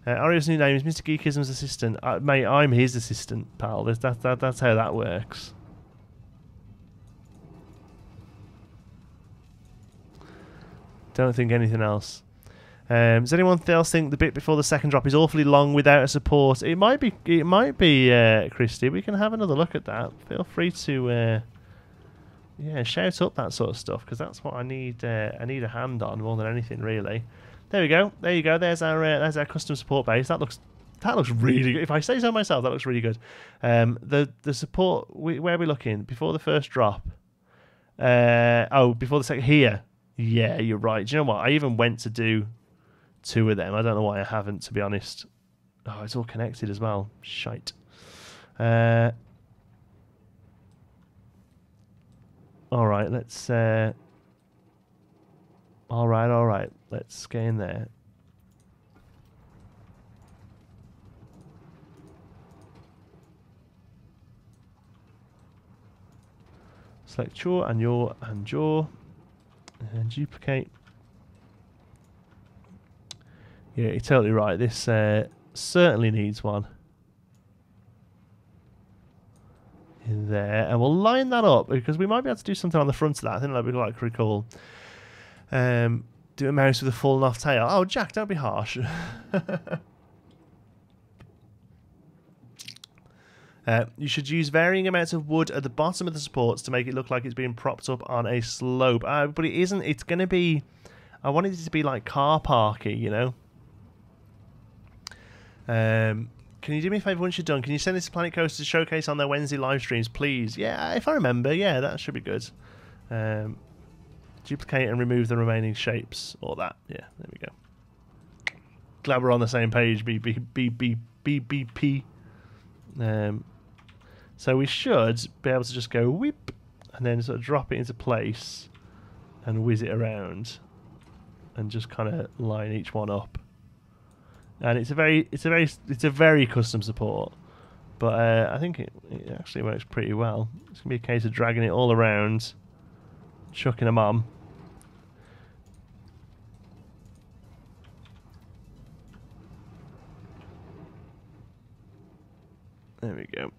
Oreo's new name is Mr. Geekism's assistant. Mate, I'm his assistant, pal. That's how that works. Don't think anything else. Does anyone else think the bit before the second drop is awfully long without a support? It might be, Christy. We can have another look at that. Feel free to, yeah, shout up that sort of stuff, because that's what I need. I need a hand on more than anything, really. There we go. There you go. There's our custom support base. That looks really good. If I say so myself, that looks really good. The support. Where are we looking before the first drop? Oh, before the second here. Yeah, you're right. Do you know what? I even went to do 2 of them. I don't know why I haven't, to be honest. Oh, it's all connected as well. Shite. Alright, let's... Alright. Let's get in there. Select your and your and your. And duplicate. Yeah, you're totally right. This certainly needs one. In there. And we'll line that up because we might be able to do something on the front of that. I think that'd be like pretty cool. Do a mouse with a fallen off tail. Oh, Jack, don't be harsh. You should use varying amounts of wood at the bottom of the supports to make it look like it's being propped up on a slope. But it isn't. It's going to be... I wanted it to be like car parky, you know? Can you do me a favour once you're done? Can you send this to Planet Coaster to showcase on their Wednesday live streams, please? Yeah, if I remember. Yeah, that should be good. Duplicate and remove the remaining shapes. Or that. Yeah, there we go. Glad we're on the same page, BBP. So we should be able to just go whip and then sort of drop it into place and whiz it around and just kind of line each one up. And it's a very custom support, but I think it actually works pretty well. It's gonna be a case of dragging it all around, chucking them on. There we go.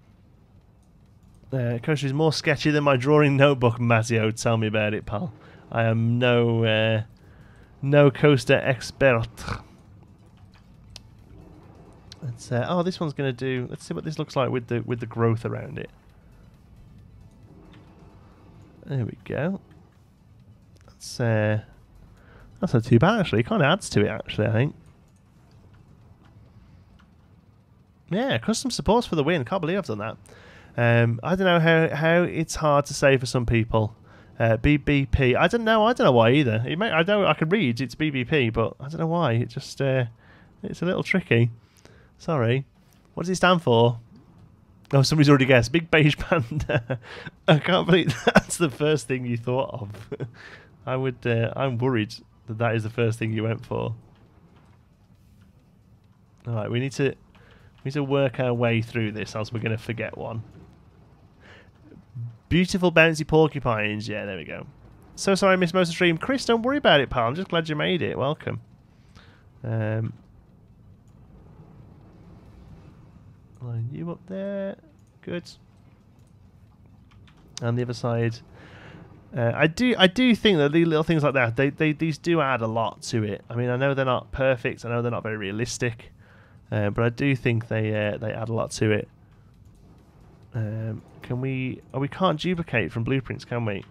Coaster is more sketchy than my drawing notebook, Matteo. Tell me about it, pal. I am no coaster expert. Let's oh, this one's gonna do. Let's see what this looks like with the growth around it. There we go. That's not too bad actually. It kind of adds to it actually, I think. Yeah, custom supports for the win. Can't believe I've done that. I don't know how it's hard to say for some people. BBP. I don't know why either. I can read it's BBP, but I don't know why. It just it's a little tricky. Sorry. What does it stand for? Oh, somebody's already guessed. Big beige panda. I can't believe that's the first thing you thought of. I'm worried that is the first thing you went for. All right, we need to work our way through this, else we're going to forget one. Beautiful bouncy porcupines. Yeah, there we go. So sorry I missed most of the stream. Chris, don't worry about it, pal. I'm just glad you made it. Welcome. Line you up there. Good. And the other side. I do think that the little things like that, these do add a lot to it. I mean, I know they're not perfect. I know they're not very realistic. But I do think they add a lot to it. Can we? Oh, we can't duplicate from blueprints, can we?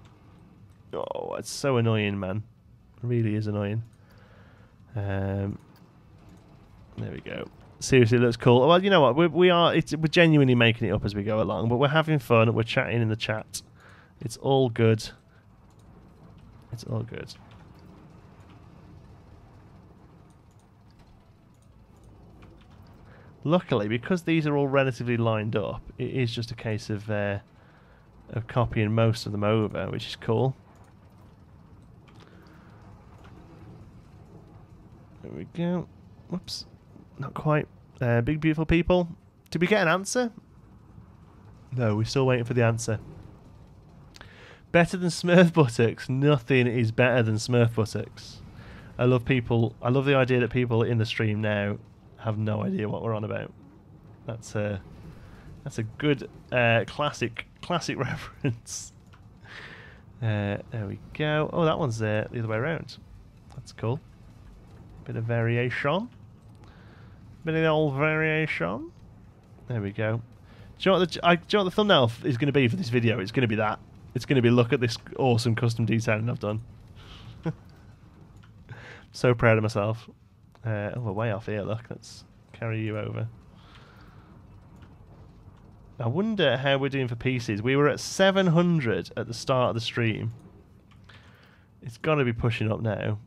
Oh, it's so annoying, man. It really is annoying. There we go. Seriously, it looks cool. Well, you know what? We're genuinely making it up as we go along, but we're having fun. We're chatting in the chat. It's all good. It's all good. Luckily, because these are all relatively lined up, it is just a case of copying most of them over, which is cool. There we go. Whoops. Not quite. Big beautiful people. Did we get an answer? No, we're still waiting for the answer. Better than Smurf buttocks. Nothing is better than Smurf buttocks. I love the idea that people in the stream now have no idea what we're on about. That's a good classic reference. There we go. Oh, that one's the other way around. That's cool. Bit of variation. Bit of the old variation. There we go. Do you know what the thumbnail is going to be for this video? It's going to be that. It's going to be, look at this awesome custom detailing I've done. So proud of myself. Oh, we're way off here, look. Let's carry you over. I wonder how we're doing for pieces. We were at 700 at the start of the stream. It's got to be pushing up now.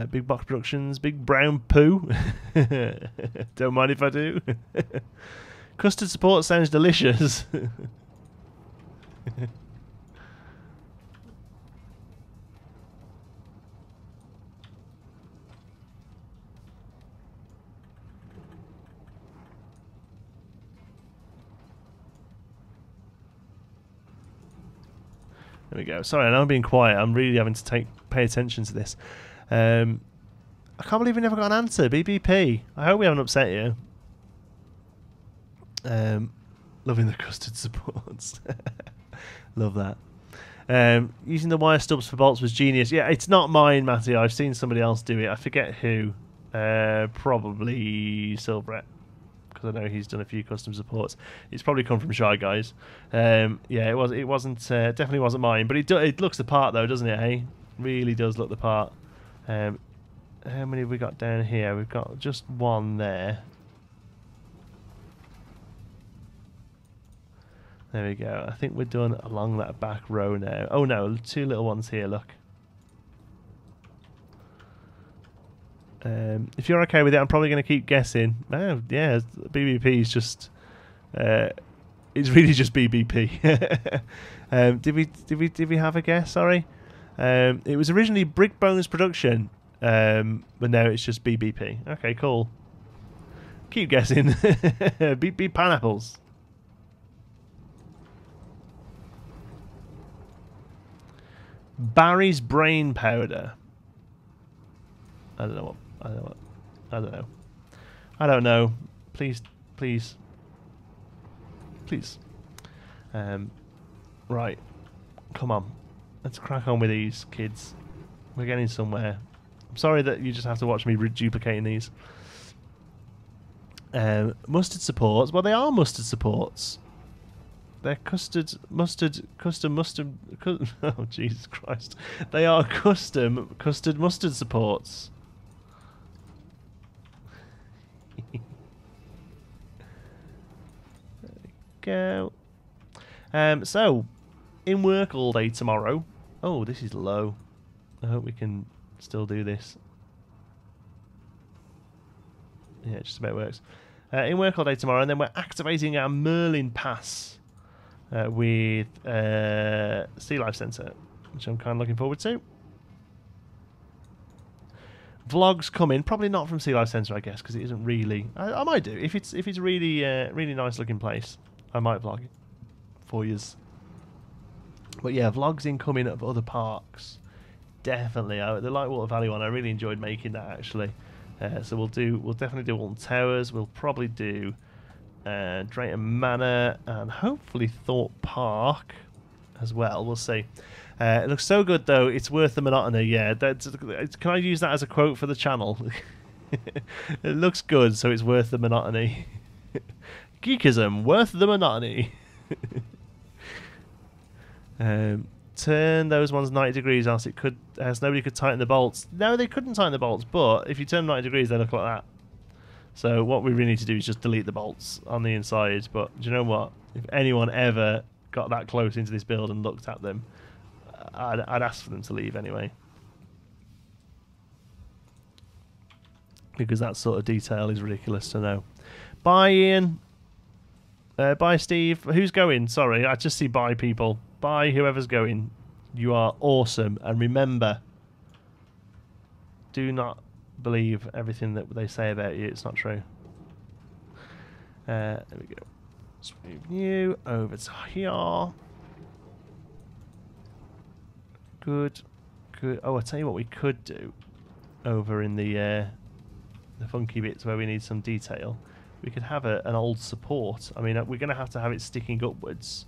Big Box Productions, Big Brown Poo. Don't mind if I do. Custard support sounds delicious. There we go. Sorry, I know I'm being quiet. I'm really having to pay attention to this. I can't believe we never got an answer. BBP. I hope we haven't upset you. Loving the custard supports. Love that. Using the wire stubs for bolts was genius. Yeah, it's not mine, Matty. I've seen somebody else do it. I forget who. Probably Silverette. Because I know he's done a few custom supports. It's probably come from Shy Guys. Yeah, it wasn't definitely wasn't mine, but it looks the part though, doesn't it? Hey, really does look the part. How many have we got down here? We've got just one there. There we go. I think we're done along that back row now. Oh no, two little ones here. Look. If you're okay with it, I'm probably going to keep guessing. Oh, yeah, BBP is just... it's really just BBP. Did we have a guess? Sorry. It was originally Brick Bones Production, but now it's just BBP. Okay, cool. Keep guessing. BP Pineapples. Barry's Brain Powder. I don't know what. I don't know. I don't know. Please. Right. Come on. Let's crack on with these, kids. We're getting somewhere. I'm sorry that you just have to watch me duplicating these. Mustard supports. Well, they are mustard supports. They're custom mustard. Oh, Jesus Christ. They are custom custard mustard supports. Go. So, in work all day tomorrow. Oh, this is low. I hope we can still do this. Yeah, it just about works. In work all day tomorrow, and then we're activating our Merlin Pass with Sea Life Centre, which I'm kind of looking forward to. Vlogs coming, probably not from Sea Life Centre, I guess, because it isn't really. I might do if it's really really nice looking place. I might vlog it for yous. But yeah, vlogs incoming of other parks. Definitely. The Lightwater Valley one, I really enjoyed making that actually. So we'll definitely do Alton Towers. We'll probably do Drayton Manor and hopefully Thorpe Park as well. We'll see. It looks so good though. It's worth the monotony. Yeah. Can I use that as a quote for the channel? It looks good, so it's worth the monotony. Geekism, worth the monotony. Turn those ones 90 degrees, else nobody could tighten the bolts. No, they couldn't tighten the bolts, but if you turn them 90 degrees, they look like that. So what we really need to do is just delete the bolts on the inside. But do you know what? If anyone ever got that close into this build and looked at them, I'd ask for them to leave anyway. Because that sort of detail is ridiculous to know. Bye, Ian. Bye, Steve. Who's going? Sorry, I just see bye, people. Bye, whoever's going. You are awesome. And remember, do not believe everything that they say about you. It's not true. There we go. Let's move you over to here. Good. Oh, I'll tell you what we could do over in the funky bits where we need some detail. We could have an old support. I mean, we're going to have it sticking upwards,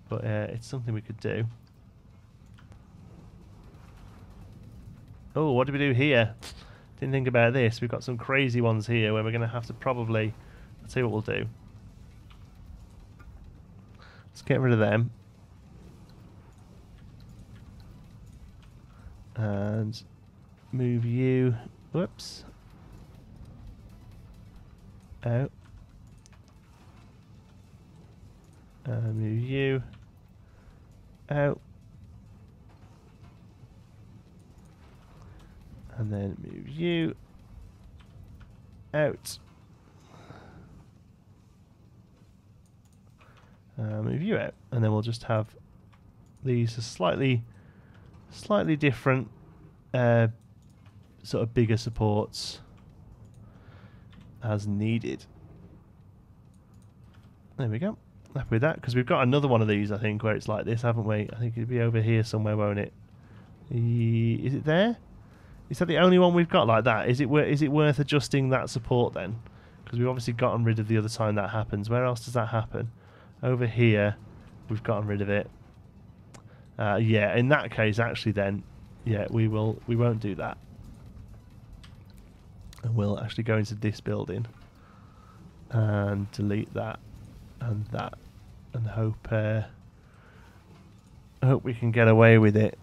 but it's something we could do. Oh, what do we do here? Didn't think about this. We've got some crazy ones here where we're going to have to probably... I'll tell you what we'll do. Let's get rid of them. And move you... Whoops. Out. Move you out. And then move you out. Move you out. And then we'll just have these as slightly different, sort of bigger supports as needed. There we go. Happy with that, because we've got another one of these, I think, where it's like this, haven't we? I think it'll be over here somewhere, won't it? Is it there? Is that the only one we've got like that? Is it worth adjusting that support then? Because we've obviously gotten rid of the other time that happens. Where else does that happen? Over here, we've gotten rid of it. Yeah, in that case, actually, then, yeah, we won't do that, and we'll actually go into this building and delete that and that, and hope we can get away with it.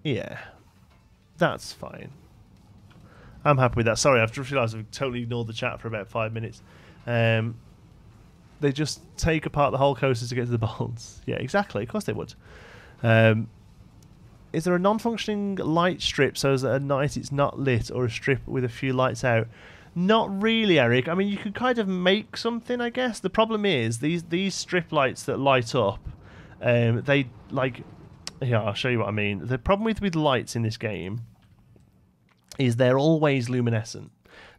Yeah, that's fine. I'm happy with that. Sorry, I've just realised I've totally ignored the chat for about 5 minutes. They just take apart the whole coasters to get to the bolts. Yeah, exactly. Of course they would. Is there a non-functioning light strip so that at night it's not lit, or a strip with a few lights out? Not really, Eric. I mean, you could kind of make something, I guess. The problem is these strip lights that light up, they like... Yeah, I'll show you what I mean. The problem with lights in this game is they're always luminescent,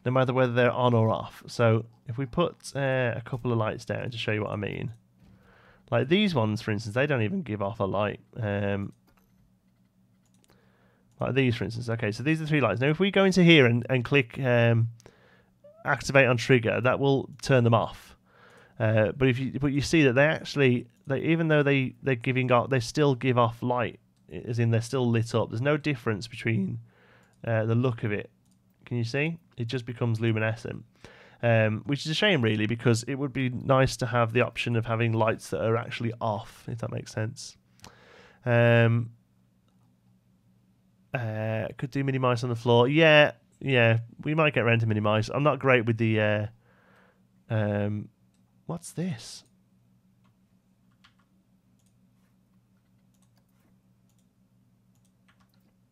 no matter whether they're on or off. So if we put a couple of lights down to show you what I mean, like these ones, for instance, they don't even give off a light. Like these, for instance. Okay, so these are 3 lights. Now, if we go into here and click activate on trigger, that will turn them off. But you see that they actually, even though they're giving off, they still give off light, as in they're still lit up. There's no difference between the look of it. Can you see? It just becomes luminescent, which is a shame, really, because it would be nice to have the option of having lights that are actually off, if that makes sense. Could do mini mice on the floor. Yeah, we might get around to mini mice. I'm not great with the. What's this?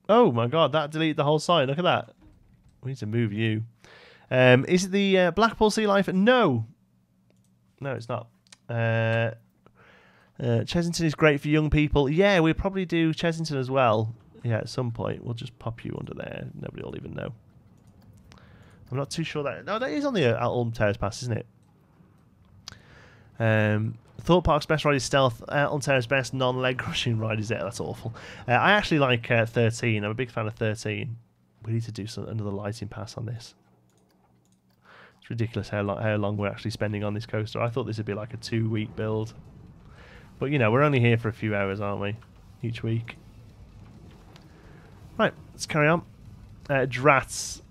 Oh my god, that deleted the whole sign. Look at that. We need to move you. Is it the Blackpool Sea Life? No. No, it's not. Chesington is great for young people. Yeah, we'll probably do Chesington as well. Yeah, at some point. We'll just pop you under there. Nobody will even know. I'm not too sure that... No, that is on the Ulm Terrace Pass, isn't it? Thought Park's best ride is Stealth. Ulm Terrace best non-leg crushing ride is it. That's awful. I actually like 13. I'm a big fan of 13. We need to do another lighting pass on this. It's ridiculous how long we're actually spending on this coaster. I thought this would be like a 2-week build. But, you know, we're only here for a few hours, aren't we? Each week. Right, let's carry on. Drats.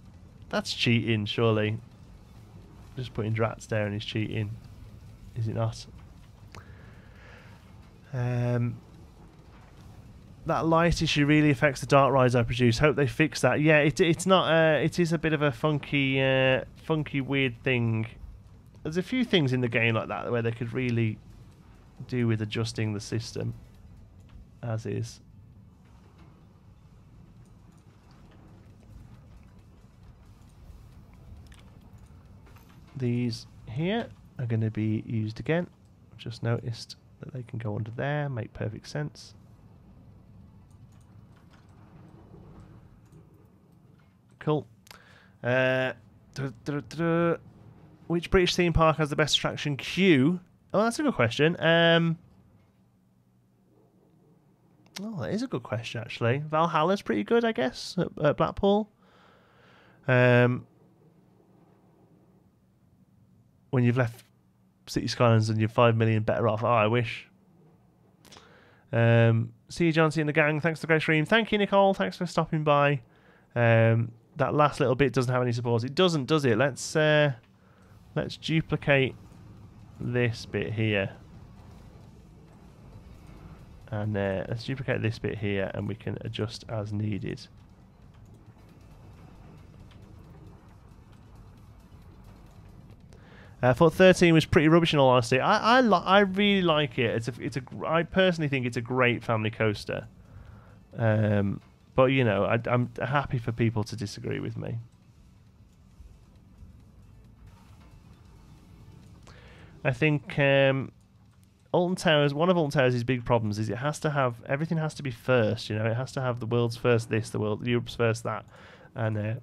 That's cheating, surely. Just putting Drats there and he's cheating. Is it not? That light issue really affects the dark rides I produce. Hope they fix that. Yeah, it's not. It is a bit of a funky, weird thing. There's a few things in the game like that where they could really do with adjusting the system as is. These here are going to be used again. I've just noticed that they can go under there, make perfect sense. Cool. Which British theme park has the best attraction queue? Oh, that's a good question. Oh, that is a good question, actually. Valhalla's pretty good, I guess, at Blackpool. When you've left City Skylines and you're 5 million better off. Oh, I wish. See you, John C. and the gang. Thanks for the great stream. Thank you, Nicole. Thanks for stopping by. That last little bit doesn't have any support. It doesn't, does it? Let's duplicate this bit here. And let's duplicate this bit here, and we can adjust as needed. I thought 13 was pretty rubbish in all honesty. I really like it. I personally think it's a great family coaster. But, you know, I'm happy for people to disagree with me. I think Alton Towers, one of Alton Towers' big problems is it has to have, everything has to be first, you know, it has to have the world's first this, Europe's first that. And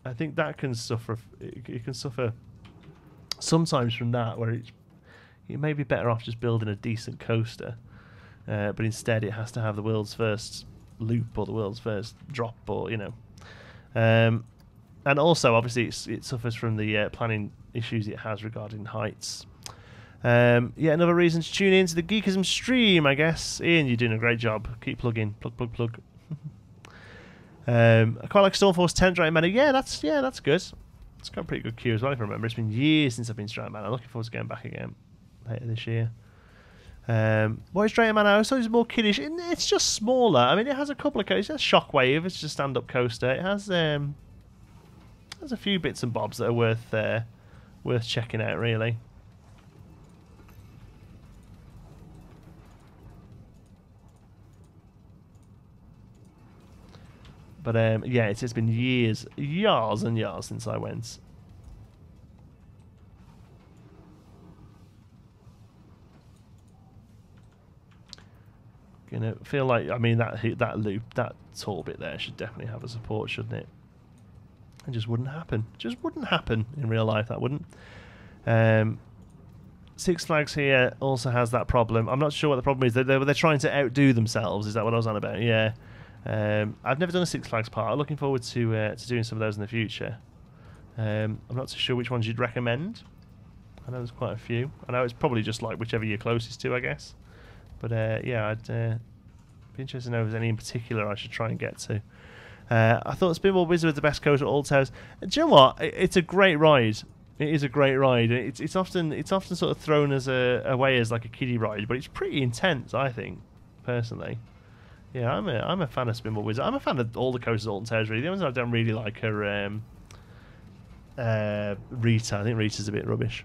I think that can suffer, it can suffer sometimes from that, where you may be better off just building a decent coaster, but instead it has to have the world's first loop or the world's first drop, or, you know. And also, obviously, it suffers from the planning issues it has regarding heights. Yeah, another reason to tune in to the Geekism stream, I guess. Ian, you're doing a great job. Keep plugging. Plug. I quite like Stormforce 10 Giant Mana. Yeah, that's good. It's got a pretty good queue as well, if I remember. It's been years since I've been to Giant Mana. I'm looking forward to going back again later this year. What is Giant Mana? I thought it was more kiddish. It's just smaller. I mean, it has a couple of coasters. It has Shockwave. It's just a stand-up coaster. It has there's a few bits and bobs that are worth checking out, really. But yeah, it's just been years and years since I went. Gonna feel like, I mean, that loop, that tall bit there should definitely have a support, shouldn't it? It just wouldn't happen. Just wouldn't happen in real life. That wouldn't. Six Flags here also has that problem. I'm not sure what the problem is. They're trying to outdo themselves. Is that what I was on about? Yeah. I've never done a Six Flags part. I'm looking forward to doing some of those in the future. I'm not so sure which ones you'd recommend. I know there's quite a few. I know it's probably just like whichever you're closest to, I guess. But yeah, I'd be interested to know if there's any in particular I should try and get to. I thought Spinball Wizard was the best coaster at Alton Towers. Do you know what? It's a great ride. It is a great ride. It's often sort of thrown as away as like a kiddie ride, but it's pretty intense, I think, personally. Yeah, I'm a fan of Spinball Wizard. I'm a fan of all the coasters at Alton Towers, really. The ones I don't really like are Rita. I think Rita's a bit rubbish.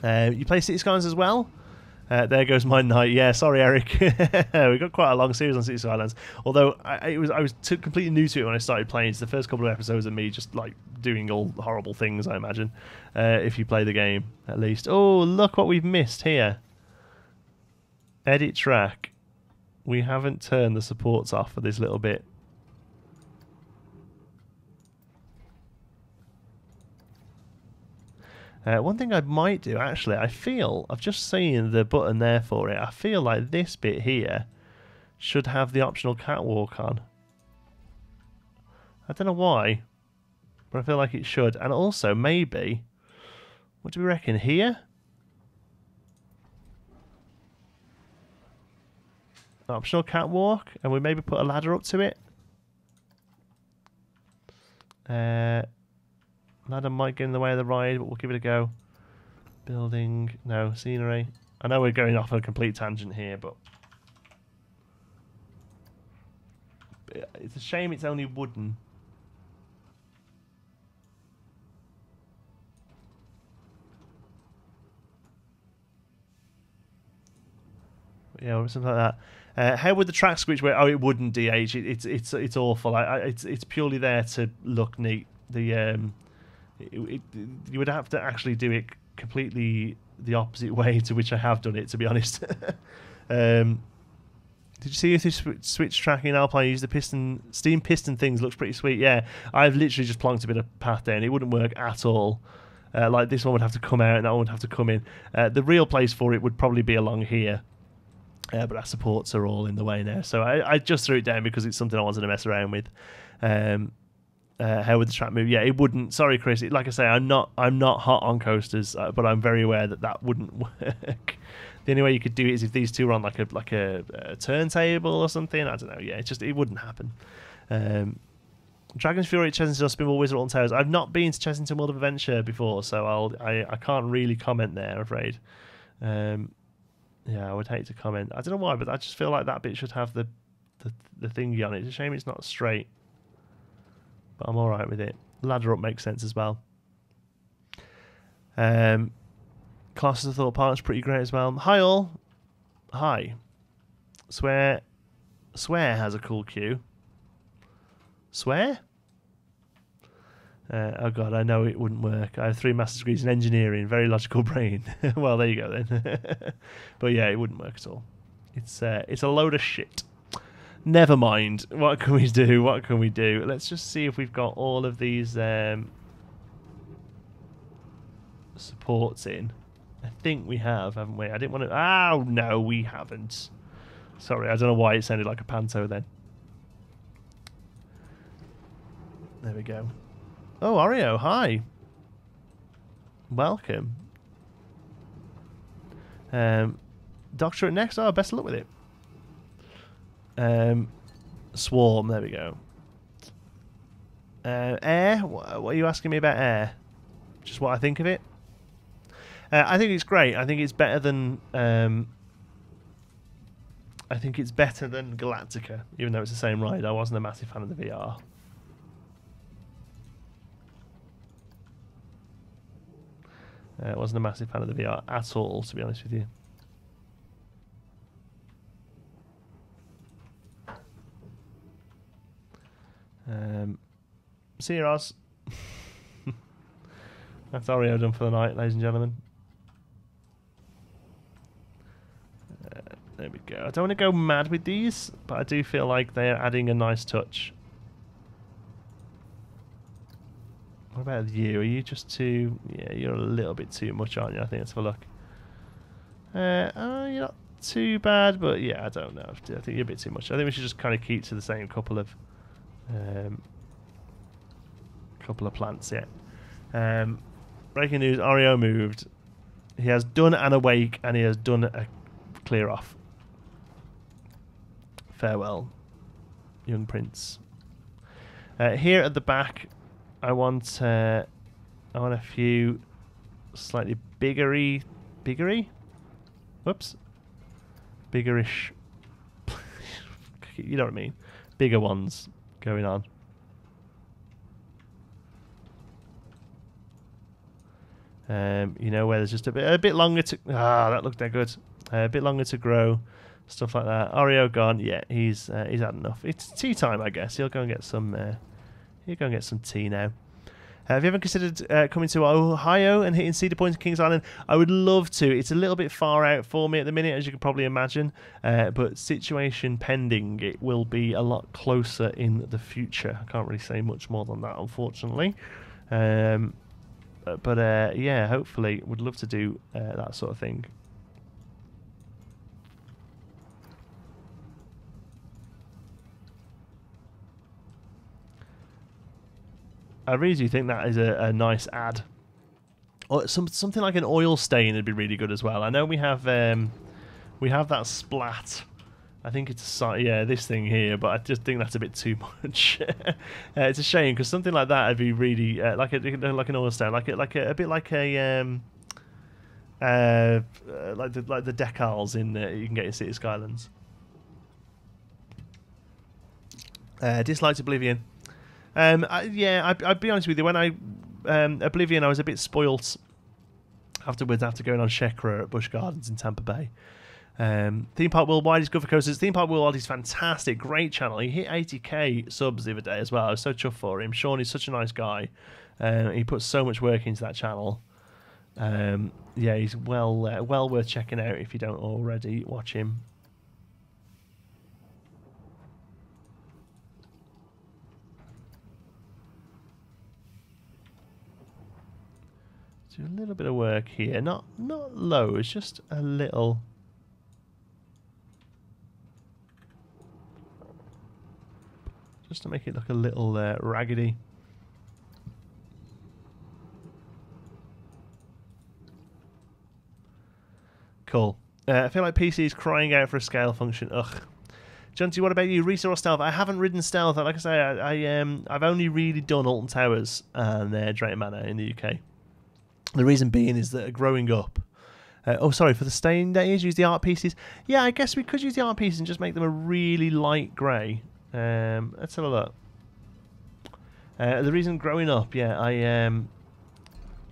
You play City Skylines as well? There goes my night. Yeah, sorry, Eric. We got quite a long series on City Skylines. Although I was completely new to it when I started playing. It's the first couple of episodes of me just like doing all horrible things, I imagine. If you play the game, at least. Oh, look what we've missed here. Edit track. We haven't turned the supports off for this little bit. One thing I might do, actually, I've just seen the button there for it. I feel like this bit here should have the optional catwalk on. I don't know why, but I feel like it should. And also, maybe, what do we reckon, here? Optional catwalk, and we maybe put a ladder up to it. Ladder might get in the way of the ride, but we'll give it a go. Building, no, scenery. I know we're going off on a complete tangent here, but it's a shame it's only wooden. Yeah, something like that. How would the track switch work? Oh, it wouldn't, DH. It's awful. It's purely there to look neat. You would have to actually do it completely the opposite way to which I have done it, to be honest. Did you see if this switch tracking Alpine use the steam piston things? Looks pretty sweet. Yeah, I've literally just plonked a bit of path there and it wouldn't work at all. Like this one would have to come out and that one would have to come in. The real place for it would probably be along here. But our supports are all in the way now. So I just threw it down because it's something I wanted to mess around with. How would the track move? Yeah, it wouldn't. Sorry, Chris. Like I say, I'm not hot on coasters, but I'm very aware that wouldn't work. The only way you could do it is if these two were on like a turntable or something. I don't know. Yeah, it wouldn't happen. Dragon's Fury at Chessington or Spinball Wizard Alton Towers. I've not been to Chessington World of Adventure before, so I can't really comment there, I'm afraid. Yeah, I would hate to comment. I don't know why, but I just feel like that bit should have the thingy on it. It's a shame it's not straight. But I'm alright with it. Ladder up makes sense as well. Classes of Thought Part's pretty great as well. Hi all. Hi. Swear Swear has a cool queue. Swear? Oh god, I know it wouldn't work. I have 3 master's degrees in engineering, very logical brain. Well, there you go then. But yeah, it wouldn't work at all. It's a load of shit. Never mind. What can we do? What can we do? Let's just see if we've got all of these supports in. I think we have, haven't we? I didn't want to... Oh, no, we haven't. Sorry, I don't know why it sounded like a panto then. There we go. Oh, Oreo, hi. Welcome. Doctorate next. Oh, best of luck with it. Swarm, there we go. Air? What are you asking me about Air? Just what I think of it? I think it's great. I think it's better than... I think it's better than Galactica, even though it's the same ride. I wasn't a massive fan of the VR. I wasn't a massive fan of the VR at all, to be honest with you. See you, Oz. That's Oreo done for the night, ladies and gentlemen. There we go. I don't want to go mad with these, but I do feel like they're adding a nice touch. What about you? Are you just too... Yeah, you're a little bit too much, aren't you? I think let's have a look. You're not too bad, but yeah, I don't know. I think you're a bit too much. I think we should just kind of keep to the same couple of plants, yeah. Breaking news, Oreo moved. He has done an awake and he has done a clear off. Farewell, young prince. Here at the back, I want a few slightly biggery, whoops, biggerish, you know what I mean, bigger ones going on. You know, where there's just a bit longer to... Ah, that looked that good. A bit longer to grow, stuff like that. Oreo gone. Yeah, he's had enough. It's tea time, I guess. He'll go and get some. He'll go and get some tea now. Have you ever considered coming to Ohio and hitting Cedar Point and Kings Island? I would love to. It's a little bit far out for me at the minute, as you can probably imagine. But situation pending, it will be a lot closer in the future. I can't really say much more than that, unfortunately. But yeah, hopefully, would love to do that sort of thing. I really do think that is a nice ad. Or something like an oil stain would be really good as well. I know we have that splat. I think it's this thing here, but I just think that's a bit too much. It's a shame because something like that would be really like an oil stain, like a bit like a like the decals in you can get in City Skylines. Disliked Oblivion. I'd be honest with you. When I Oblivion, I was a bit spoilt afterwards after going on Shekra at Busch Gardens in Tampa Bay. Theme Park Worldwide is good for coasters. Theme Park Worldwide is fantastic, great channel. He hit 80k subs the other day as well. I was so chuffed for him. Sean is such a nice guy. He puts so much work into that channel. Yeah, he's well worth checking out if you don't already watch him. Do a little bit of work here, not loads, just a little. Just to make it look a little raggedy. Cool. I feel like PC is crying out for a scale function. Ugh. Jonty, what about you? Resa or Stealth? I haven't ridden Stealth. Like I say, I've only really done Alton Towers and Drayton Manor in the UK. The reason being is that growing up... oh, sorry, for the staying days, use the art pieces. Yeah, I guess we could use the art pieces and just make them a really light grey. Let's have a look. The reason growing up, yeah,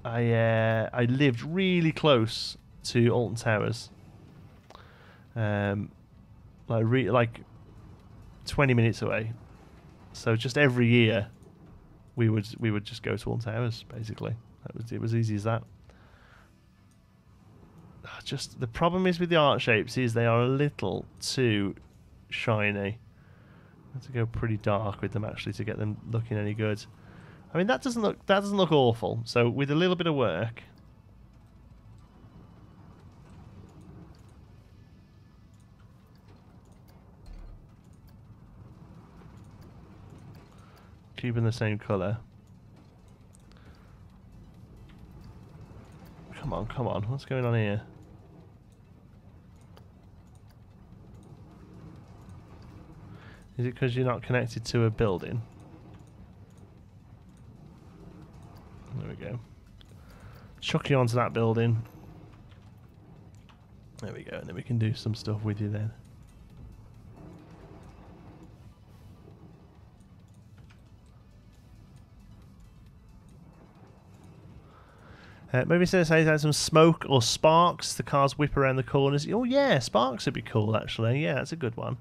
I lived really close to Alton Towers. Like 20 minutes away. So just every year, we would just go to Alton Towers, basically. It was easy as that. Just the problem is with the art shapes is they are a little too shiny. I have to go pretty dark with them actually to get them looking any good. I mean that doesn't look awful. So with a little bit of work, keeping the same colour. Come on, what's going on here? Is it because you're not connected to a building? There we go. Chuck you onto that building. There we go, and then we can do some stuff with you then. Maybe instead of saying some smoke or sparks, the cars whip around the corners. Oh yeah, sparks would be cool actually. Yeah, that's a good one.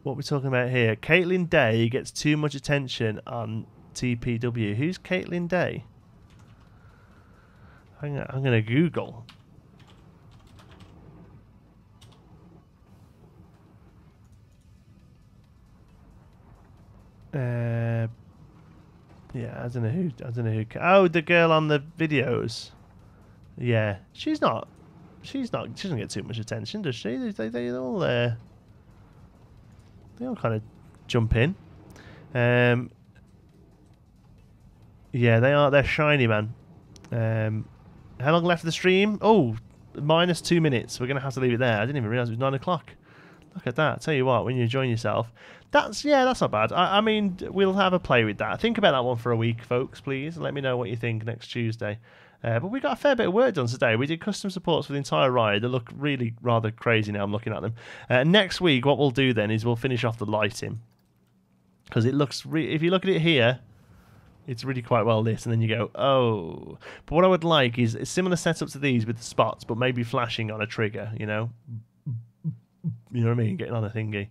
What we're talking about here? Caitlin Day gets too much attention on TPW. Who's Caitlin Day? I'm gonna Google. Yeah, I don't know who. Oh, the girl on the videos. Yeah, she doesn't get too much attention, does she? They all kind of jump in. Yeah, they're shiny, man. How long left of the stream? Oh, minus 2 minutes. We're gonna have to leave it there. I didn't even realise it was 9 o'clock. Look at that. Tell you what, when you're enjoying yourself, that's not bad. I mean, we'll have a play with that. Think about that one for a week, folks, please. Let me know what you think next Tuesday. But we got a fair bit of work done today. We did custom supports for the entire ride. They look really rather crazy now. I'm looking at them. Next week, what we'll do then is we'll finish off the lighting. Because it looks... if you look at it here, it's really quite well lit. And then you go, oh. But what I would like is a similar setup to these with the spots, but maybe flashing on a trigger, you know? You know what I mean? Getting on a thingy.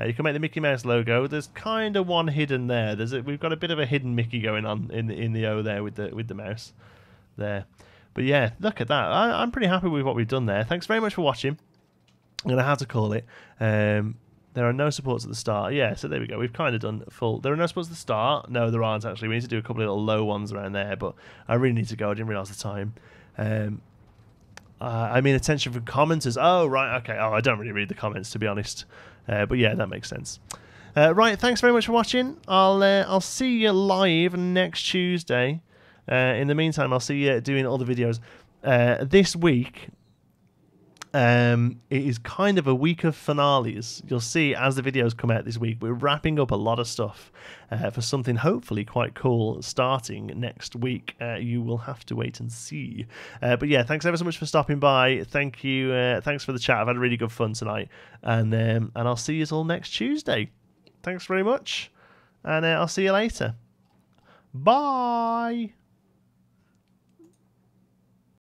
You can make the Mickey Mouse logo. There's kind of one hidden there. We've got a bit of a hidden Mickey going on in the O there with the mouse there. But yeah, look at that. I'm pretty happy with what we've done there. Thanks very much for watching. I'm going to have to call it. There are no supports at the start. Yeah, so there we go. We've kind of done full. There are no supports at the start. No, there aren't actually. We need to do a couple of little low ones around there, but I really need to go. I didn't realise the time. I mean, attention from commenters. Oh, right, okay. Oh, I don't really read the comments, to be honest. But yeah, that makes sense. Right, thanks very much for watching. I'll see you live next Tuesday. In the meantime, I'll see you doing all the videos. This week, it is kind of a week of finales. You'll see as the videos come out this week, we're wrapping up a lot of stuff for something hopefully quite cool starting next week. You will have to wait and see. But yeah, thanks ever so much for stopping by. Thank you. Thanks for the chat. I've had really good fun tonight. And I'll see you all next Tuesday. Thanks very much. And I'll see you later. Bye.